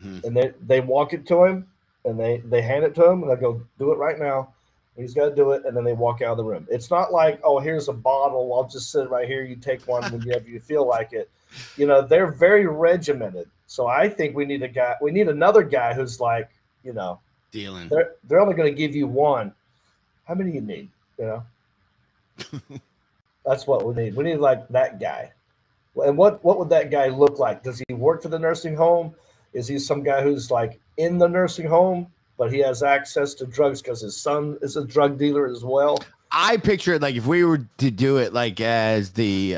A: and they walk it to him, and they hand it to him, and they go, do it right now. And he's got to do it, and then they walk out of the room. It's not like, oh, here's a bottle. I'll just sit right here. You take one whenever you feel like it. They're very regimented. So I think we need another guy who's like,
B: dealing.
A: They're only going to give you one. How many do you need? That's what we need. We need like that guy. And what would that guy look like? Does he work for the nursing home? Is he some guy who's like in the nursing home, but he has access to drugs because his son is a drug dealer as well?
B: I picture it like if we were to do it like as the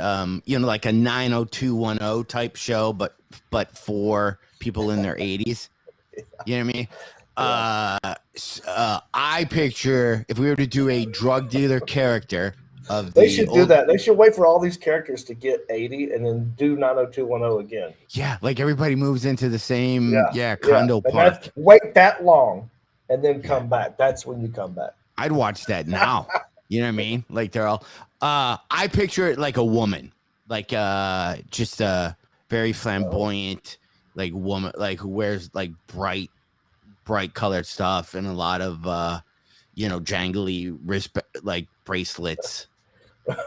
B: like a 90210 type show, but for people in their 80s. You know what I mean? I picture if we were to do a drug dealer character.
A: They should do that. They should wait for all these characters to get 80 and then do 90210 again.
B: Yeah, like everybody moves into the same condo park.
A: Wait that long and then come back. That's when you come back.
B: I'd watch that now. You know what I mean? Like they're all I picture it like a woman. Like just a very flamboyant like woman like who wears like bright colored stuff and a lot of jangly wrist like bracelets.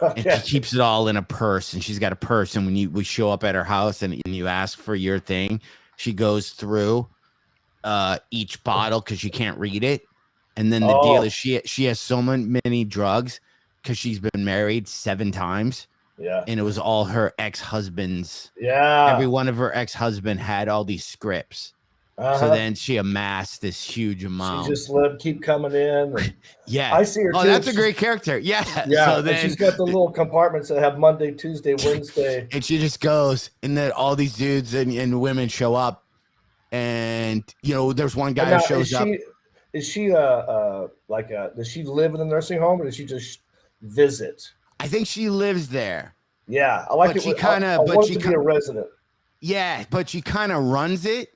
B: And she keeps it all in a purse, and she's got a purse. And when we show up at her house and you ask for your thing, she goes through each bottle because she can't read it. And then the deal is she has so many drugs because she's been married 7 times.
A: Yeah, and
B: it was all her ex-husbands.
A: Yeah,
B: every one of her ex-husband had all these scripts. So then she amassed this huge amount.
A: She just keep coming in. And
B: yeah,
A: I see her.
B: Oh,
A: too.
B: That's a great character. Yeah,
A: yeah. So then she's got the little compartments that have Monday, Tuesday, Wednesday,
B: and she just goes, and then all these dudes and women show up, and there's one guy who shows up.
A: Is she does she live in the nursing home or does she just visit?
B: I think she lives there.
A: Yeah, I like
B: But
A: it.
B: she kind
A: I
B: of,
A: want it to be a resident.
B: yeah, but she kind of runs it.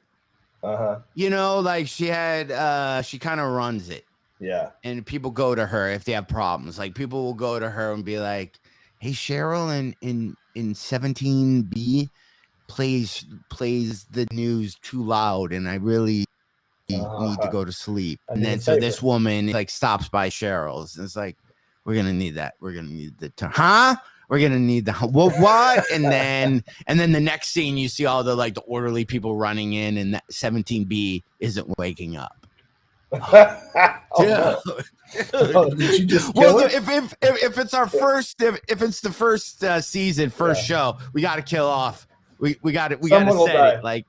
A: Uh-huh.
B: You know, like she kind of runs it.
A: Yeah.
B: And people go to her if they have problems. Like people will go to her and be like, "Hey, Cheryl, in 17B plays the news too loud, and I really need to go to sleep." And then so this woman like stops by Cheryl's, and it's like, "We're gonna need that. We're gonna need the huh? We're gonna need the what?" And then the next scene, you see all the like the orderly people running in, and that 17B isn't waking up.
A: Oh, oh, did you just kill
B: if it's our first if it's the first season show, we got to kill off. We got to set it like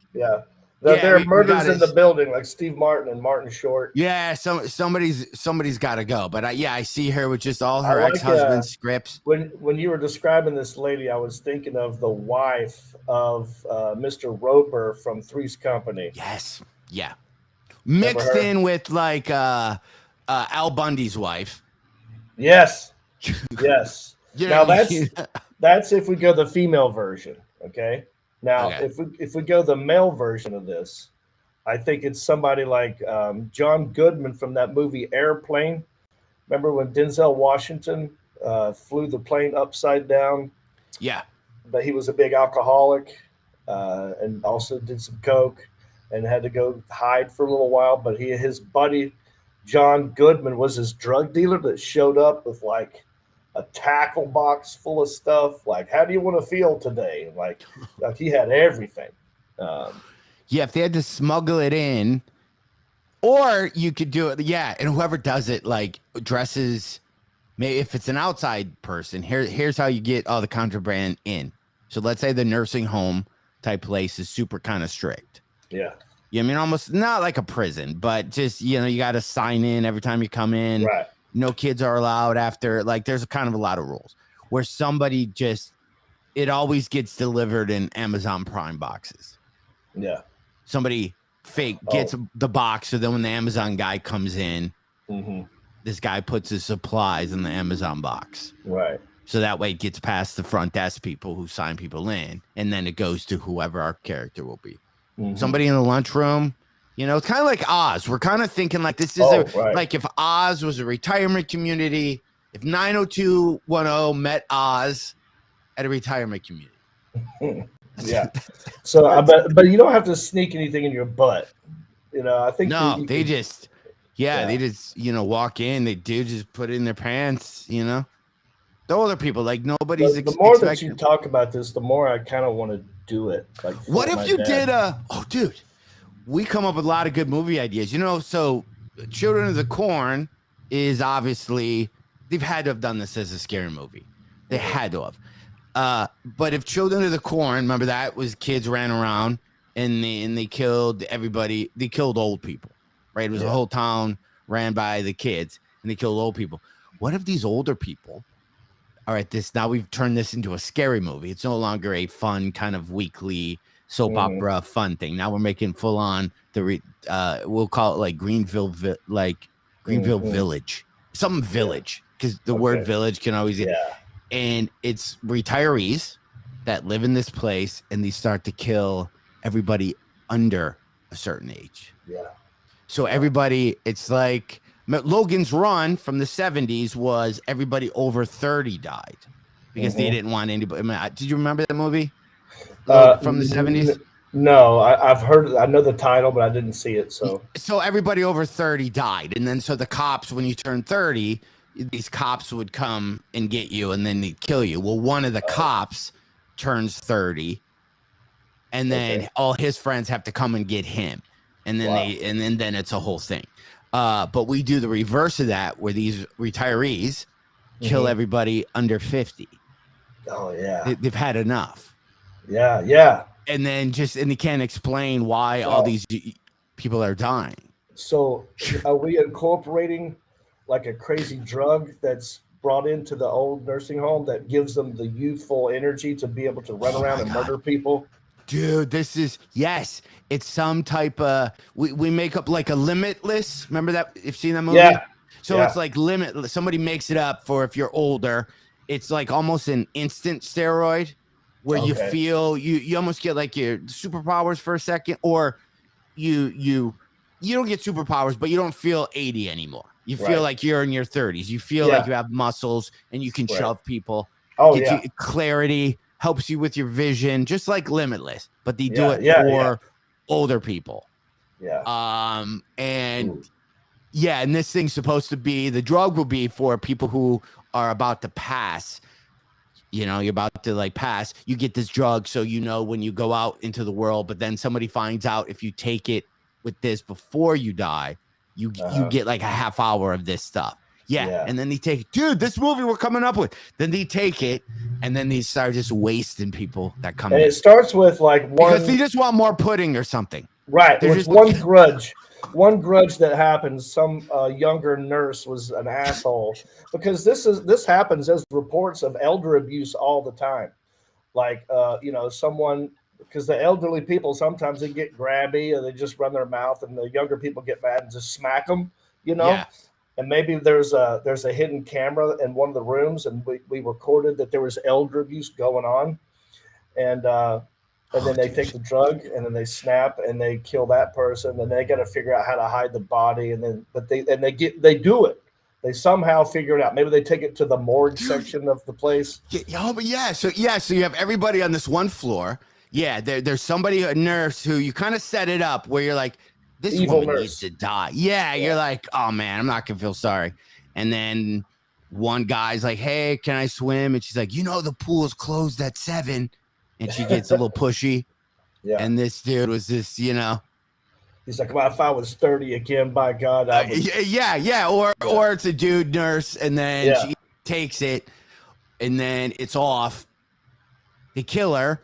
A: there are murders in the building like Steve Martin and Martin Short.
B: Yeah, somebody's got to go. But I see her with just all her ex-husband's scripts.
A: When you were describing this lady, I was thinking of the wife of Mr. Roper from Three's Company.
B: Yes, yeah. Mixed in with like Al Bundy's wife.
A: Yes. Yes. Now that's if we go the female version. Okay. Now if we go the male version of this, I think it's somebody like John Goodman from that movie Airplane. Remember when Denzel Washington flew the plane upside down?
B: Yeah.
A: But he was a big alcoholic and also did some coke and had to go hide for a little while. But his buddy, John Goodman, was his drug dealer that showed up with like a tackle box full of stuff. Like, how do you want to feel today? Like he had everything.
B: If they had to smuggle it in, or you could do it. Yeah. And whoever does it, like dresses, maybe if it's an outside person, here's how you get all the contraband in. So let's say the nursing home type place is super kind of strict.
A: Yeah.
B: I mean, almost not like a prison, but just, you got to sign in every time you come in.
A: Right.
B: No kids are allowed after. Like, there's kind of a lot of rules where somebody it always gets delivered in Amazon Prime boxes.
A: Yeah.
B: Somebody fake gets the box. So then when the Amazon guy comes in, this guy puts his supplies in the Amazon box.
A: Right.
B: So that way it gets past the front desk people who sign people in, and then it goes to whoever our character will be. Somebody in the lunchroom. It's kind of like Oz. We're kind of thinking like this is like if Oz was a retirement community, if 90210 met Oz at a retirement community.
A: Yeah. So but you don't have to sneak anything in your butt. I think
B: they just walk in, they do just put it in their pants, The older people, like nobody's
A: the more that you talk about this, the more I kind of want to do it. Like,
B: what if you did dude, we come up with a lot of good movie ideas, so Children of the Corn is obviously, they've had to have done this as a scary movie. They had to have. But if Children of the Corn, remember that was kids ran around and they killed everybody. They killed old people, right? It was a whole town ran by the kids and they killed old people. What if these older people all right, now we've turned this into a scary movie. It's no longer a fun kind of weekly soap opera fun thing. Now we're making full on we'll call it like Greenville Village, some village, because the word village can always and it's retirees that live in this place and they start to kill everybody under a certain age.
A: Yeah.
B: So everybody, it's like Logan's Run from the 70s was everybody over 30 died because they didn't want anybody. Did you remember that movie from the 70s?
A: No, I've heard. I know the title, but I didn't see it. So
B: everybody over 30 died, and then so the cops, when you turn 30, these cops would come and get you, and then they'd kill you. Well, one of the cops turns 30, and then all his friends have to come and get him, and then then it's a whole thing. But we do the reverse of that, where these retirees kill everybody under 50.
A: Oh yeah,
B: they've had enough.
A: Yeah.
B: And then and they can't explain why all these people are dying.
A: So are we incorporating like a crazy drug that's brought into the old nursing home that gives them the youthful energy to be able to run around and murder people?
B: Dude, this is, yes, it's some type of, we make up like a Limitless. Remember that? You've seen that movie?
A: Yeah.
B: So it's like Limitless. Somebody makes it up for if you're older, it's like almost an instant steroid where you
A: Okay.
B: feel you almost get like your superpowers for a second, or you don't get superpowers, but you don't feel 80 anymore. You feel
A: Right.
B: like you're in your 30s. You feel
A: Yeah.
B: like you have muscles and you can
A: Right.
B: shove people.
A: Oh,
B: Gives
A: yeah.
B: you clarity, helps you with your vision, just like Limitless. But they do
A: Yeah,
B: it
A: yeah,
B: for older people.
A: Yeah.
B: And
A: Ooh.
B: yeah, and this thing's supposed to be, the drug will be for people who are about to pass. You know, you're about to like pass. You get this drug, so you know when you go out into the world. But then somebody finds out if you take it with this before you die, you get like a half hour of this stuff. Yeah. And then they take it. Dude, this movie we're coming up with. Then they take it, and then they start just wasting people that come
A: And
B: in.
A: it starts with like one,
B: because they just want more pudding or something.
A: Right.
B: They're
A: There's
B: just
A: one grudge. One grudge that happens. Some younger nurse was an asshole, because this happens as reports of elder abuse all the time. Like someone, because the elderly people sometimes they get grabby or they just run their mouth, and the younger people get mad and just smack them.
B: Yeah.
A: And maybe there's a hidden camera in one of the rooms, and we recorded that there was elder abuse going on, and then they take the drug, and then they snap and they kill that person, and they got to figure out how to hide the body, and then they do it. They somehow figure it out. Maybe they take it to the morgue section of the place.
B: So you have everybody on this one floor. Yeah, there's somebody, a nurse, who you kind of set it up where you're like, this
A: Evil
B: woman
A: nurse.
B: needs to die. Yeah, you're like, oh man, I'm not gonna feel sorry. And then one guy's like, hey, can I swim? And she's like, the pool's closed at 7. And she gets a little pushy.
A: Yeah.
B: And this dude was just,
A: He's like, well, if I was 30 again, by God, I would.
B: Or it's a dude nurse, and then she takes it, and then it's off. They kill her,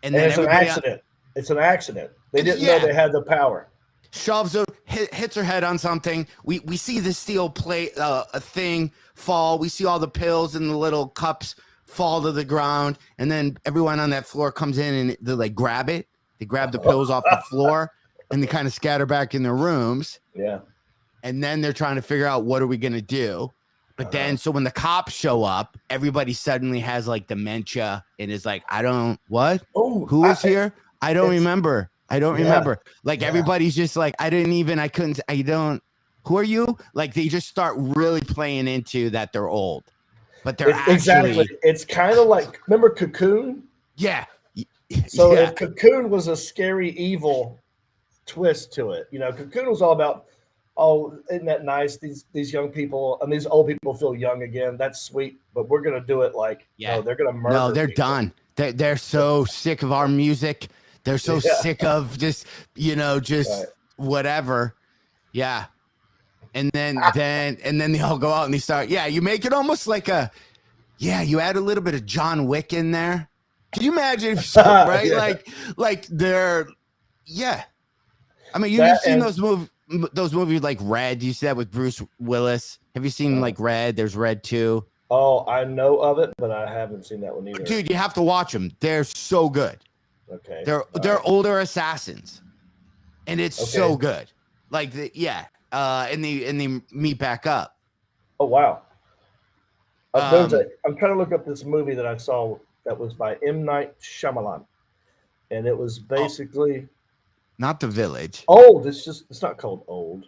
B: and then
A: it's an accident. It's an accident. They didn't know they had the power.
B: Shoves her, hits her head on something. We see the steel plate, a thing fall. We see all the pills in the little cups fall to the ground, and then everyone on that floor comes in and they like grab it. They grab the pills off the floor, and they kind of scatter back in their rooms.
A: Yeah.
B: And then they're trying to figure out, what are we going to do? But then, so when the cops show up, everybody suddenly has like dementia and is like, who is here? I don't remember. Like everybody's just like, who are you? Like they just start really playing into that they're old. But they're
A: exactly. It's kind of like, remember Cocoon?
B: Yeah.
A: So if Cocoon was a scary, evil twist to it, Cocoon was all about, oh, isn't that nice? These young people and these old people feel young again. That's sweet. But we're gonna do it like, no, they're gonna murder.
B: No, they're
A: people.
B: done. They're so sick of our music. They're so sick of just whatever. Yeah. And then they all go out and they start. Yeah, you make it almost like you add a little bit of John Wick in there. Can you imagine right? Like they're I mean, you've seen those movies like Red. You see that with Bruce Willis. Have you seen like Red? There's Red 2.
A: Oh, I know of it, but I haven't seen that one either.
B: Dude, you have to watch them. They're so good.
A: Okay.
B: They're older assassins, and it's so good. Like and they meet back up.
A: Oh wow. I'm trying to look up this movie that I saw that was by M. Night Shyamalan, and it was basically
B: not The Village.
A: Old. It's not called Old.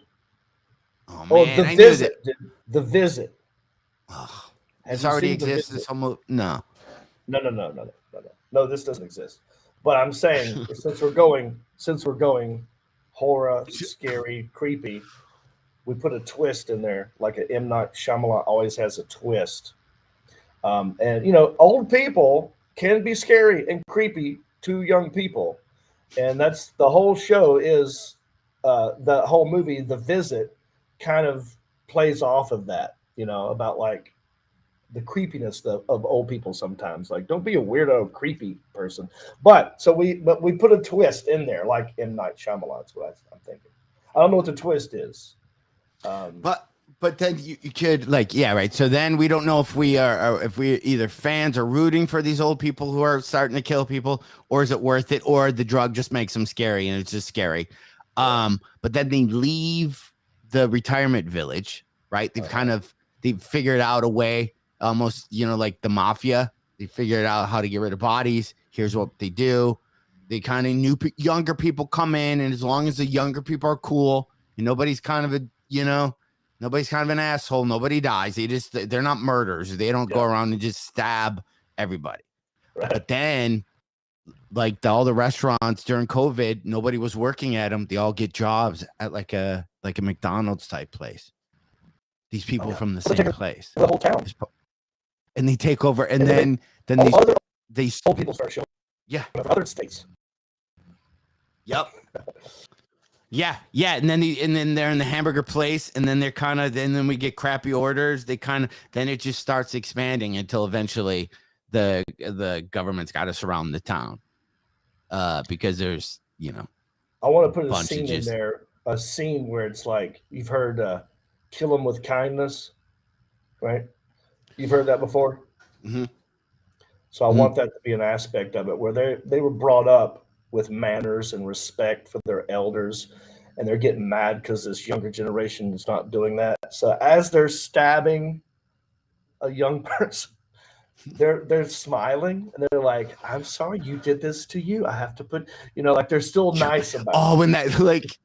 B: Oh man,
A: The Visit. The Visit.
B: Oh, this already exists. This whole movie. No,
A: this doesn't exist. But I'm saying, since we're going horror, scary, creepy, we put a twist in there, like a M. Night Shyamalan always has a twist. And old people can be scary and creepy to young people, and that's the whole show. Is the whole movie, The Visit, kind of plays off of that, about like the creepiness of old people sometimes. Like, don't be a weirdo, creepy person. But we put a twist in there, like M. Night Shyamalan's what I'm thinking. I don't know what the twist is.
B: But then you could So then we don't know if we are if we either fans are rooting for these old people who are starting to kill people, or is it worth it, or the drug just makes them scary and it's just scary. But then they leave the retirement village, right? They've figured out a way almost, like the mafia. They figured out how to get rid of bodies. Here's what they do. They kind of knew younger people come in, and as long as the younger people are cool and nobody's kind of nobody's kind of an asshole, nobody dies. They're not murderers. They don't go around and just stab everybody. Right. But then, like all the restaurants during COVID, nobody was working at them. They all get jobs at like a McDonald's type place. These people from the same place,
A: the whole town,
B: and they take over, and then these
A: old people start showing.
B: Yeah,
A: from other states.
B: Yep. Yeah, and then they're in the hamburger place, and then then we get crappy orders. Then it just starts expanding until eventually the government's got to surround the town, because there's
A: I want to put a scene in there, a scene where it's like you've heard "kill them with kindness," right? You've heard that before.
B: Mm-hmm.
A: So I want that to be an aspect of it where they were brought up with manners and respect for their elders, and they're getting mad because this younger generation is not doing that. So as they're stabbing a young person, they're smiling and they're like, "I'm sorry you did this to you. I have to put," like they're still nice about it.
B: Oh, when that like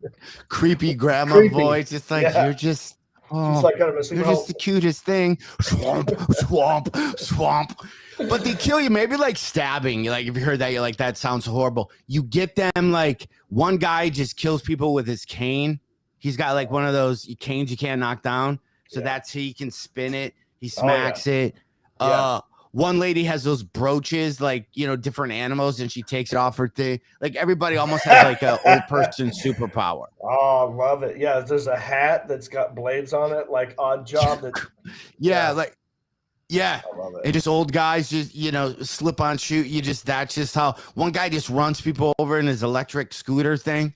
B: creepy grandma voice, it's like you're just. Oh, she's like, you're just the cutest thing. Swamp, swamp, swamp. But they kill you, maybe like stabbing. Like if you heard that, you're like, that sounds horrible. You get them like one guy just kills people with his cane. He's got like one of those canes you can't knock down. So that's he can spin it. He smacks it. One lady has those brooches, like, different animals, and she takes it off her thing. Like everybody almost has like an old person superpower.
A: Oh, I love it. Yeah, there's a hat that's got blades on it, like Odd Job.
B: I love it. And just old guys just, slip on shoot. That's just how one guy just runs people over in his electric scooter thing.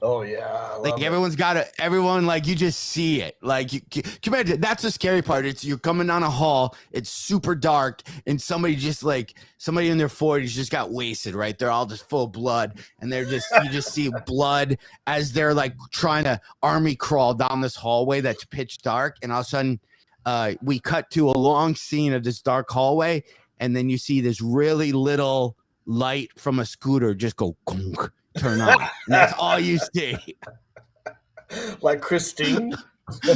A: Oh yeah,
B: like everyone like you just see it. Like you can imagine, that's the scary part. It's you're coming down a hall, it's super dark, and somebody in their 40s just got wasted, right? They're all just full of blood, and you just see blood as they're like trying to army crawl down this hallway that's pitch dark, and all of a sudden we cut to a long scene of this dark hallway, and then you see this really little light from a scooter just go gong, turn on. And that's all you see.
A: Like Christine.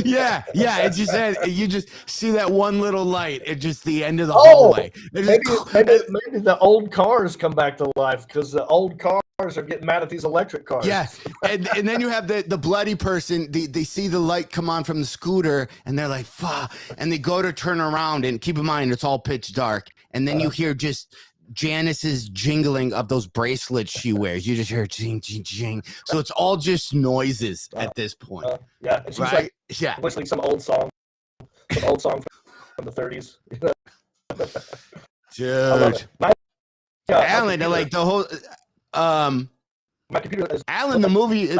B: Yeah. It's just you just see that one little light at just the end of the hallway.
A: Maybe the old cars come back to life because the old cars are getting mad at these electric cars.
B: Yeah, and then you have the bloody person. They see the light come on from the scooter, and they're like, "Fuck!" And they go to turn around, and keep in mind it's all pitch dark. And then you hear just Janice's jingling of those bracelets she wears. You just hear jing, jing, jing. So it's all just noises at this point.
A: Yeah, she's
B: right?
A: Like, whistling some old song from the 30s.
B: Dude, Alan, like the whole
A: my computer is
B: Alan, the movie.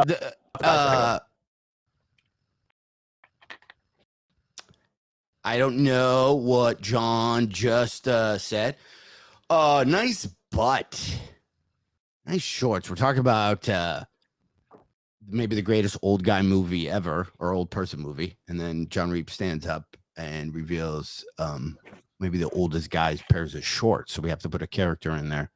B: I don't know what John just said. Nice butt. Nice shorts. We're talking about maybe the greatest old guy movie ever, or old person movie. And then Jon Reep stands up and reveals maybe the oldest guy's pairs of shorts. So we have to put a character in there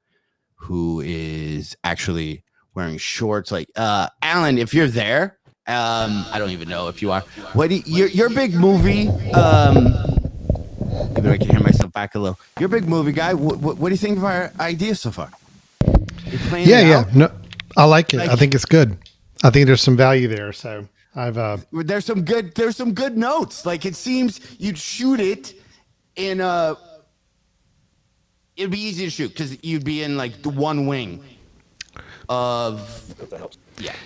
B: who is actually wearing shorts. Like Alan, if you're there, I don't even know if you are. Your big movie? Maybe I can hear myself back a little. You're a big movie guy. What do you think of our idea so far?
C: Yeah. No, I like it. I think it's good. I think there's some value there. So
B: there's some good notes. Like it seems you'd shoot it in it'd be easy to shoot because you'd be in like the one wing of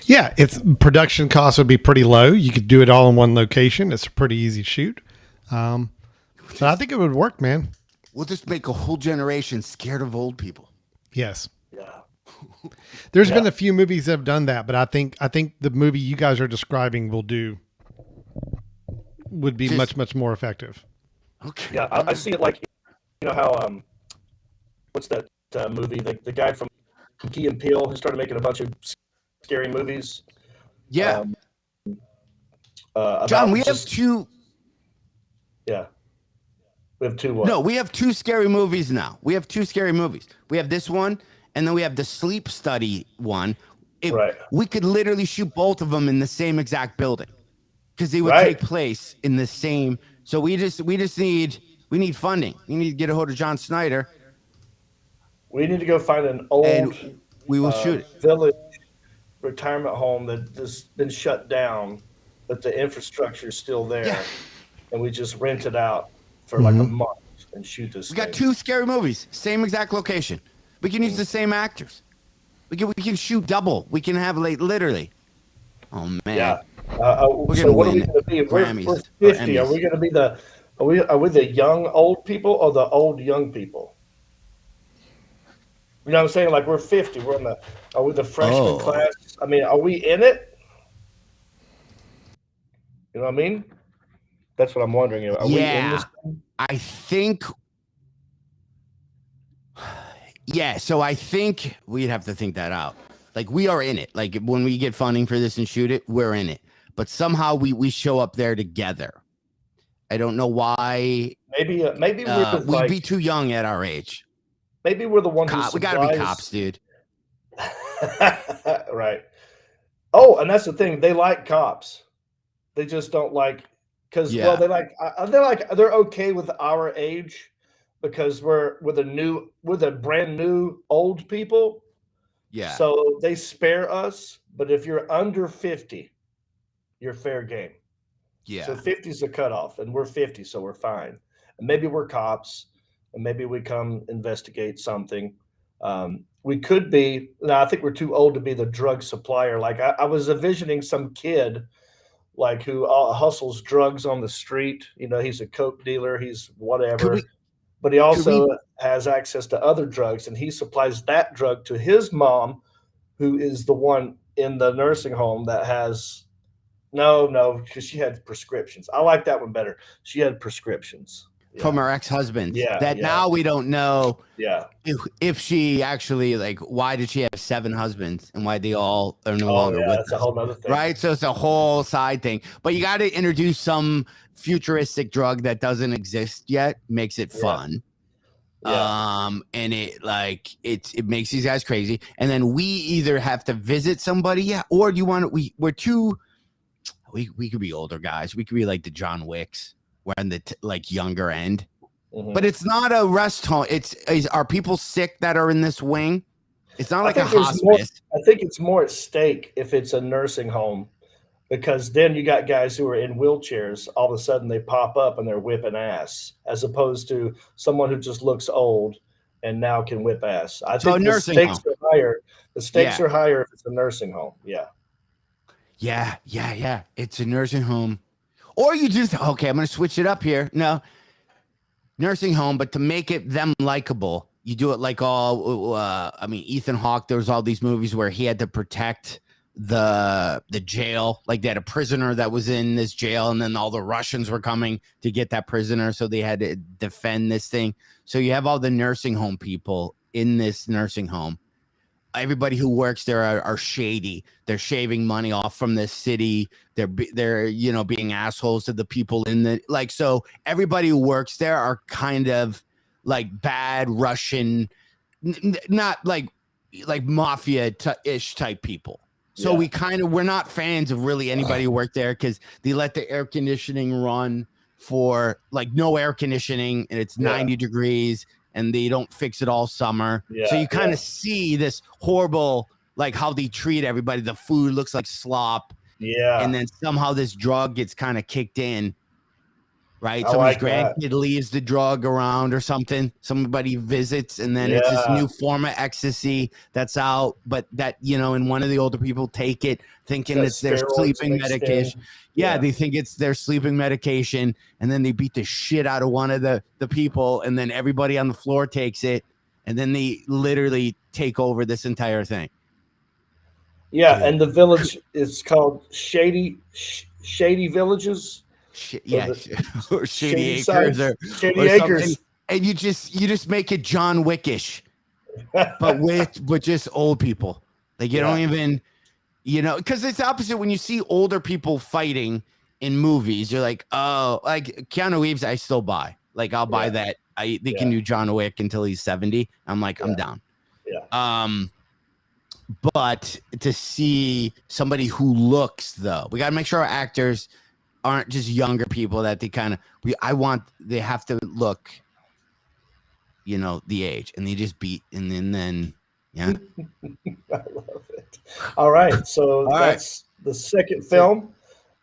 C: yeah. It's production costs would be pretty low. You could do it all in one location. It's a pretty easy shoot. So I think it would work, man.
B: We'll just make a whole generation scared of old people.
C: Yes.
A: Yeah.
C: There's been a few movies that have done that, but I think the movie you guys are describing would be much more effective.
B: Okay.
A: Yeah, I see it like how what's that movie? The guy from Key and Peele who started making a bunch of scary movies.
B: Yeah. John, we have two.
A: Yeah. We have two what?
B: No, we have 2 scary movies now. We have 2 scary movies. We have this one, and then we have the sleep study one.
A: Right.
B: We could literally shoot both of them in the same exact building because they would
A: Right.
B: take place in the same. So we need funding. We need to get a hold of John Snyder.
A: We need to go find an old
B: And we will shoot it.
A: village retirement home that has been shut down, but the infrastructure is still there.
B: Yeah.
A: And we just rent it out for like a month and shoot this.
B: We got 2 scary movies, same exact location. We can use the same actors. We can shoot double. We can have literally. Oh man.
A: Yeah.
B: We're
A: So
B: gonna
A: what are we
B: win
A: going to be? We're
B: Grammys or
A: 50. Are
B: Emmys.
A: we going to be are we the young old people or the old young people? You know what I'm saying? Like we're 50. Are we the freshman class? I mean, are we in it? You know what I mean? That's what I'm wondering. Are we in this thing?
B: I think. Yeah, so I think we'd have to think that out. Like we are in it. Like when we get funding for this and shoot it, we're in it. But somehow we show up there together. I don't know why.
A: Maybe we're
B: we'd be too young at our age.
A: Maybe we're the one who
B: We gotta be cops, dude.
A: Right. Oh, and that's the thing. They like cops. They just don't like because
B: Yeah.
A: they're okay with our age because we're the brand new old people.
B: Yeah.
A: So they spare us. But if you're under 50, you're fair game.
B: Yeah.
A: So 50 is the cutoff, and we're 50, so we're fine. And maybe we're cops, and maybe we come investigate something. We could be. No, I think we're too old to be the drug supplier. Like I was envisioning some kid, like who hustles drugs on the street. You know, he's a coke dealer. He's whatever, but he also has access to other drugs, and he supplies that drug to his mom, who is the one in the nursing home that has. No, because she had prescriptions. I like that one better. She had prescriptions
B: From her ex-husband.
A: Yeah.
B: Now we don't know.
A: Yeah.
B: If she actually why did she have 7 husbands and why they all are no longer with
A: that's
B: us,
A: a whole other thing.
B: right? So it's a whole side thing. But you got to introduce some futuristic drug that doesn't exist yet, makes it fun.
A: Yeah.
B: And it makes these guys crazy. And then we either have to visit somebody, or do you want to we could be older guys. We could be like the John Wicks. We're on the younger end, but it's not a rest home. Are people sick that are in this wing? It's not like a hospice.
A: I think it's more at stake if it's a nursing home, because then you got guys who are in wheelchairs. All of a sudden they pop up and they're whipping ass, as opposed to someone who just looks old and now can whip ass. I think the stakes are higher. The stakes are higher if it's a nursing home. Yeah.
B: Yeah. It's a nursing home. Or you just, okay, I'm going to switch it up here. No, nursing home, but to make it them likable, you do it like Ethan Hawke, there was all these movies where he had to protect the jail. Like they had a prisoner that was in this jail, and then all the Russians were coming to get that prisoner. So they had to defend this thing. So you have all the nursing home people in this nursing home. Everybody who works there are shady. They're shaving money off from the city. They're being assholes to the people in the so everybody who works there are kind of like bad Russian, not like mafia-ish type people. So we're not fans of really anybody who worked there because they let the air conditioning run for no air conditioning, and it's 90 degrees. And they don't fix it all summer. So you kind of see this horrible, how they treat everybody. The food looks like slop.
A: Yeah.
B: And then somehow this drug gets kind of kicked in, right?
A: Somebody's
B: grandkid leaves the drug around or something. Somebody visits, and then it's this new form of ecstasy that's out. But that, and one of the older people take it thinking it's their sleeping medication. They think it's their sleeping medication, and then they beat the shit out of one of the people, and then everybody on the floor takes it, and then they literally take over this entire thing.
A: Yeah, and the village is called Shady Villages.
B: Or Shady Acres,
A: Shady
B: or
A: Acres,
B: and you just make it John Wickish, but with just old people. You don't even. Because it's opposite when you see older people fighting in movies. You're like, oh, like Keanu Reeves, I still buy. Like I'll buy that. They can do John Wick until he's 70. I'm like, I'm down.
A: Yeah.
B: But to see somebody who looks, though, we got to make sure our actors aren't just younger people that they kind of they have to look, the age, and they just beat and then yeah.
A: I love it. All right, so that's the second film.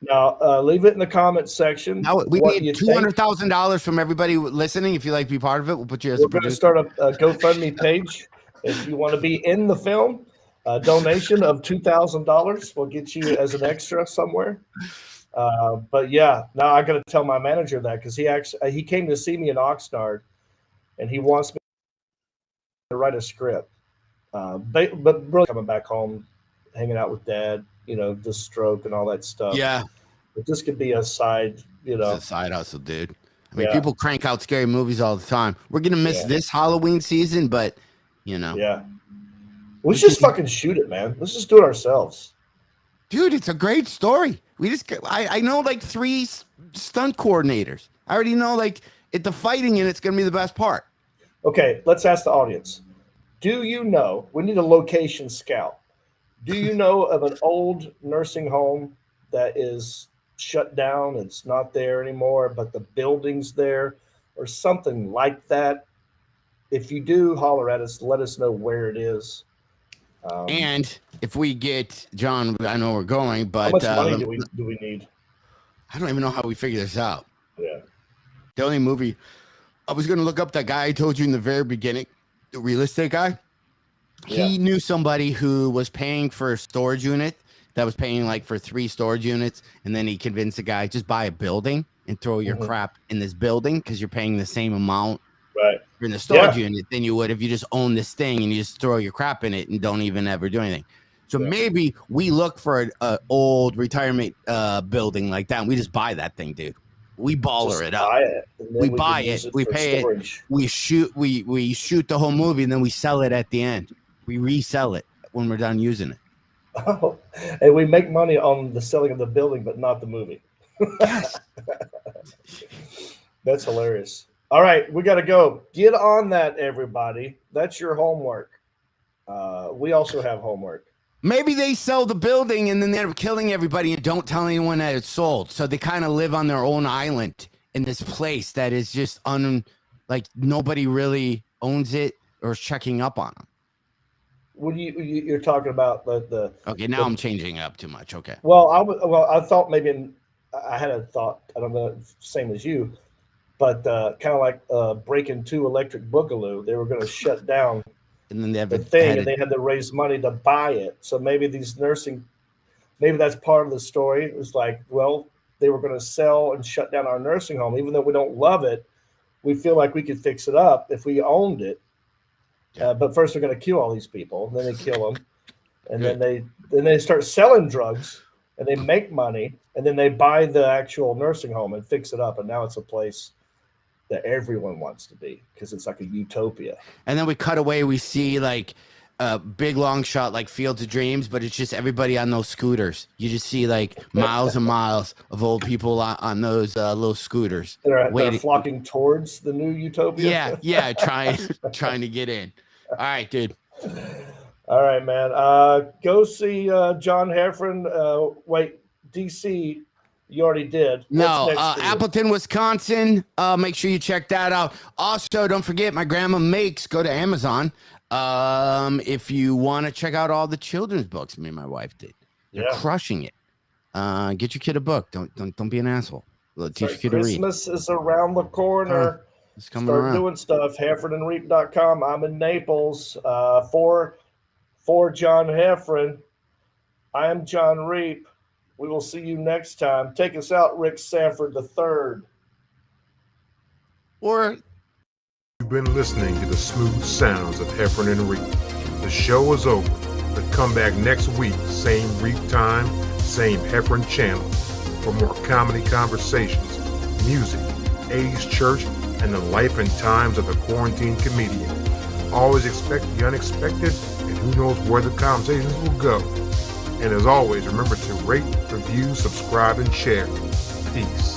A: Now leave it in the comments section.
B: Now we need $200,000 from everybody listening. If you like to be part of it, we'll put you as a producer.
A: We're going to start a GoFundMe page if you want to be in the film. A donation of $2,000 will get you as an extra somewhere. But yeah, now I got to tell my manager that because he came to see me in Oxnard, and he wants me to write a script. But really coming back home, hanging out with Dad, the stroke and all that stuff.
B: Yeah,
A: but this could be a side,
B: It's a side hustle, dude. I mean, people crank out scary movies all the time. We're gonna miss this Halloween season, but
A: yeah. Let's just fucking shoot it, man. Let's just do it ourselves.
B: Dude, it's a great story. I know like 3 stunt coordinators. I already know the fighting in it's going to be the best part.
A: Okay, let's ask the audience. Do you know, we need a location scout. Do you know of an old nursing home that is shut down? It's not there anymore, but the building's there or something like that? If you do, holler at us. Let us know where it is.
B: And if we get John, I know we're going, but
A: how much money do we need?
B: I don't even know how we figure this out.
A: Yeah.
B: The only movie I was going to look up, that guy I told you in the very beginning, the real estate guy. He knew somebody who was paying for a storage unit that was paying for 3 storage units. And then he convinced the guy, just buy a building and throw your crap in this building because you're paying the same amount in the storage unit than you would if you just own this thing and you just throw your crap in it and don't even ever do anything. So maybe we look for an old retirement building like that, and we just buy that thing, dude. We baller it up. We buy it. We pay it. We shoot the whole movie, and then we sell it at the end. We resell it when we're done using it.
A: Oh, and we make money on the selling of the building, but not the movie.
B: Yes.
A: That's hilarious. All right, we got to go. Get on that, everybody. That's your homework. We also have homework.
B: Maybe they sell the building and then they're killing everybody and don't tell anyone that it's sold. So they kind of live on their own island in this place that is just nobody really owns it or is checking up on them.
A: What you're talking about the
B: Okay, now I'm changing up too much. Okay.
A: Well, I thought maybe I had a thought. I don't know, same as you, but kind of like Breaking 2 Electric Boogaloo. They were going to shut down.
B: And then they have
A: and they had to raise money to buy it. So maybe maybe that's part of the story. It was they were going to sell and shut down our nursing home. Even though we don't love it, we feel like we could fix it up if we owned it. But first they're going to kill all these people. And then they kill them. And then they start selling drugs and they make money. And then they buy the actual nursing home and fix it up. And now it's a place that everyone wants to be because it's like a utopia.
B: And then we cut away, we see a big long shot like Fields of Dreams, but it's just everybody on those scooters. You just see miles and miles of old people on those little scooters.
A: They're flocking towards the new utopia.
B: Yeah, trying to get in. All right, dude.
A: All right, man. Go see John Heffron. Wait, DC. You already did.
B: No, Appleton, Wisconsin. Make sure you check that out. Also, don't forget, my grandma makes. Go to Amazon. If you want to check out all the children's books, me and my wife did. They're crushing it. Get your kid a book. Don't be an asshole. Teach your kid to read.
A: Christmas is around the corner. Start doing stuff. HEFFRONREEP.com. I'm in Naples. For John Heffron, I am Jon Reep. We will see you next time. Take us out, Rick Sanford III.
D: You've been listening to the smooth sounds of Heffron and Reep. The show is over, but come back next week, same Reep time, same Heffron channel, for more comedy conversations, music, 80s church, and the life and times of a quarantine comedian. Always expect the unexpected, and who knows where the conversations will go. And as always, remember to rate, review, subscribe, and share. Peace.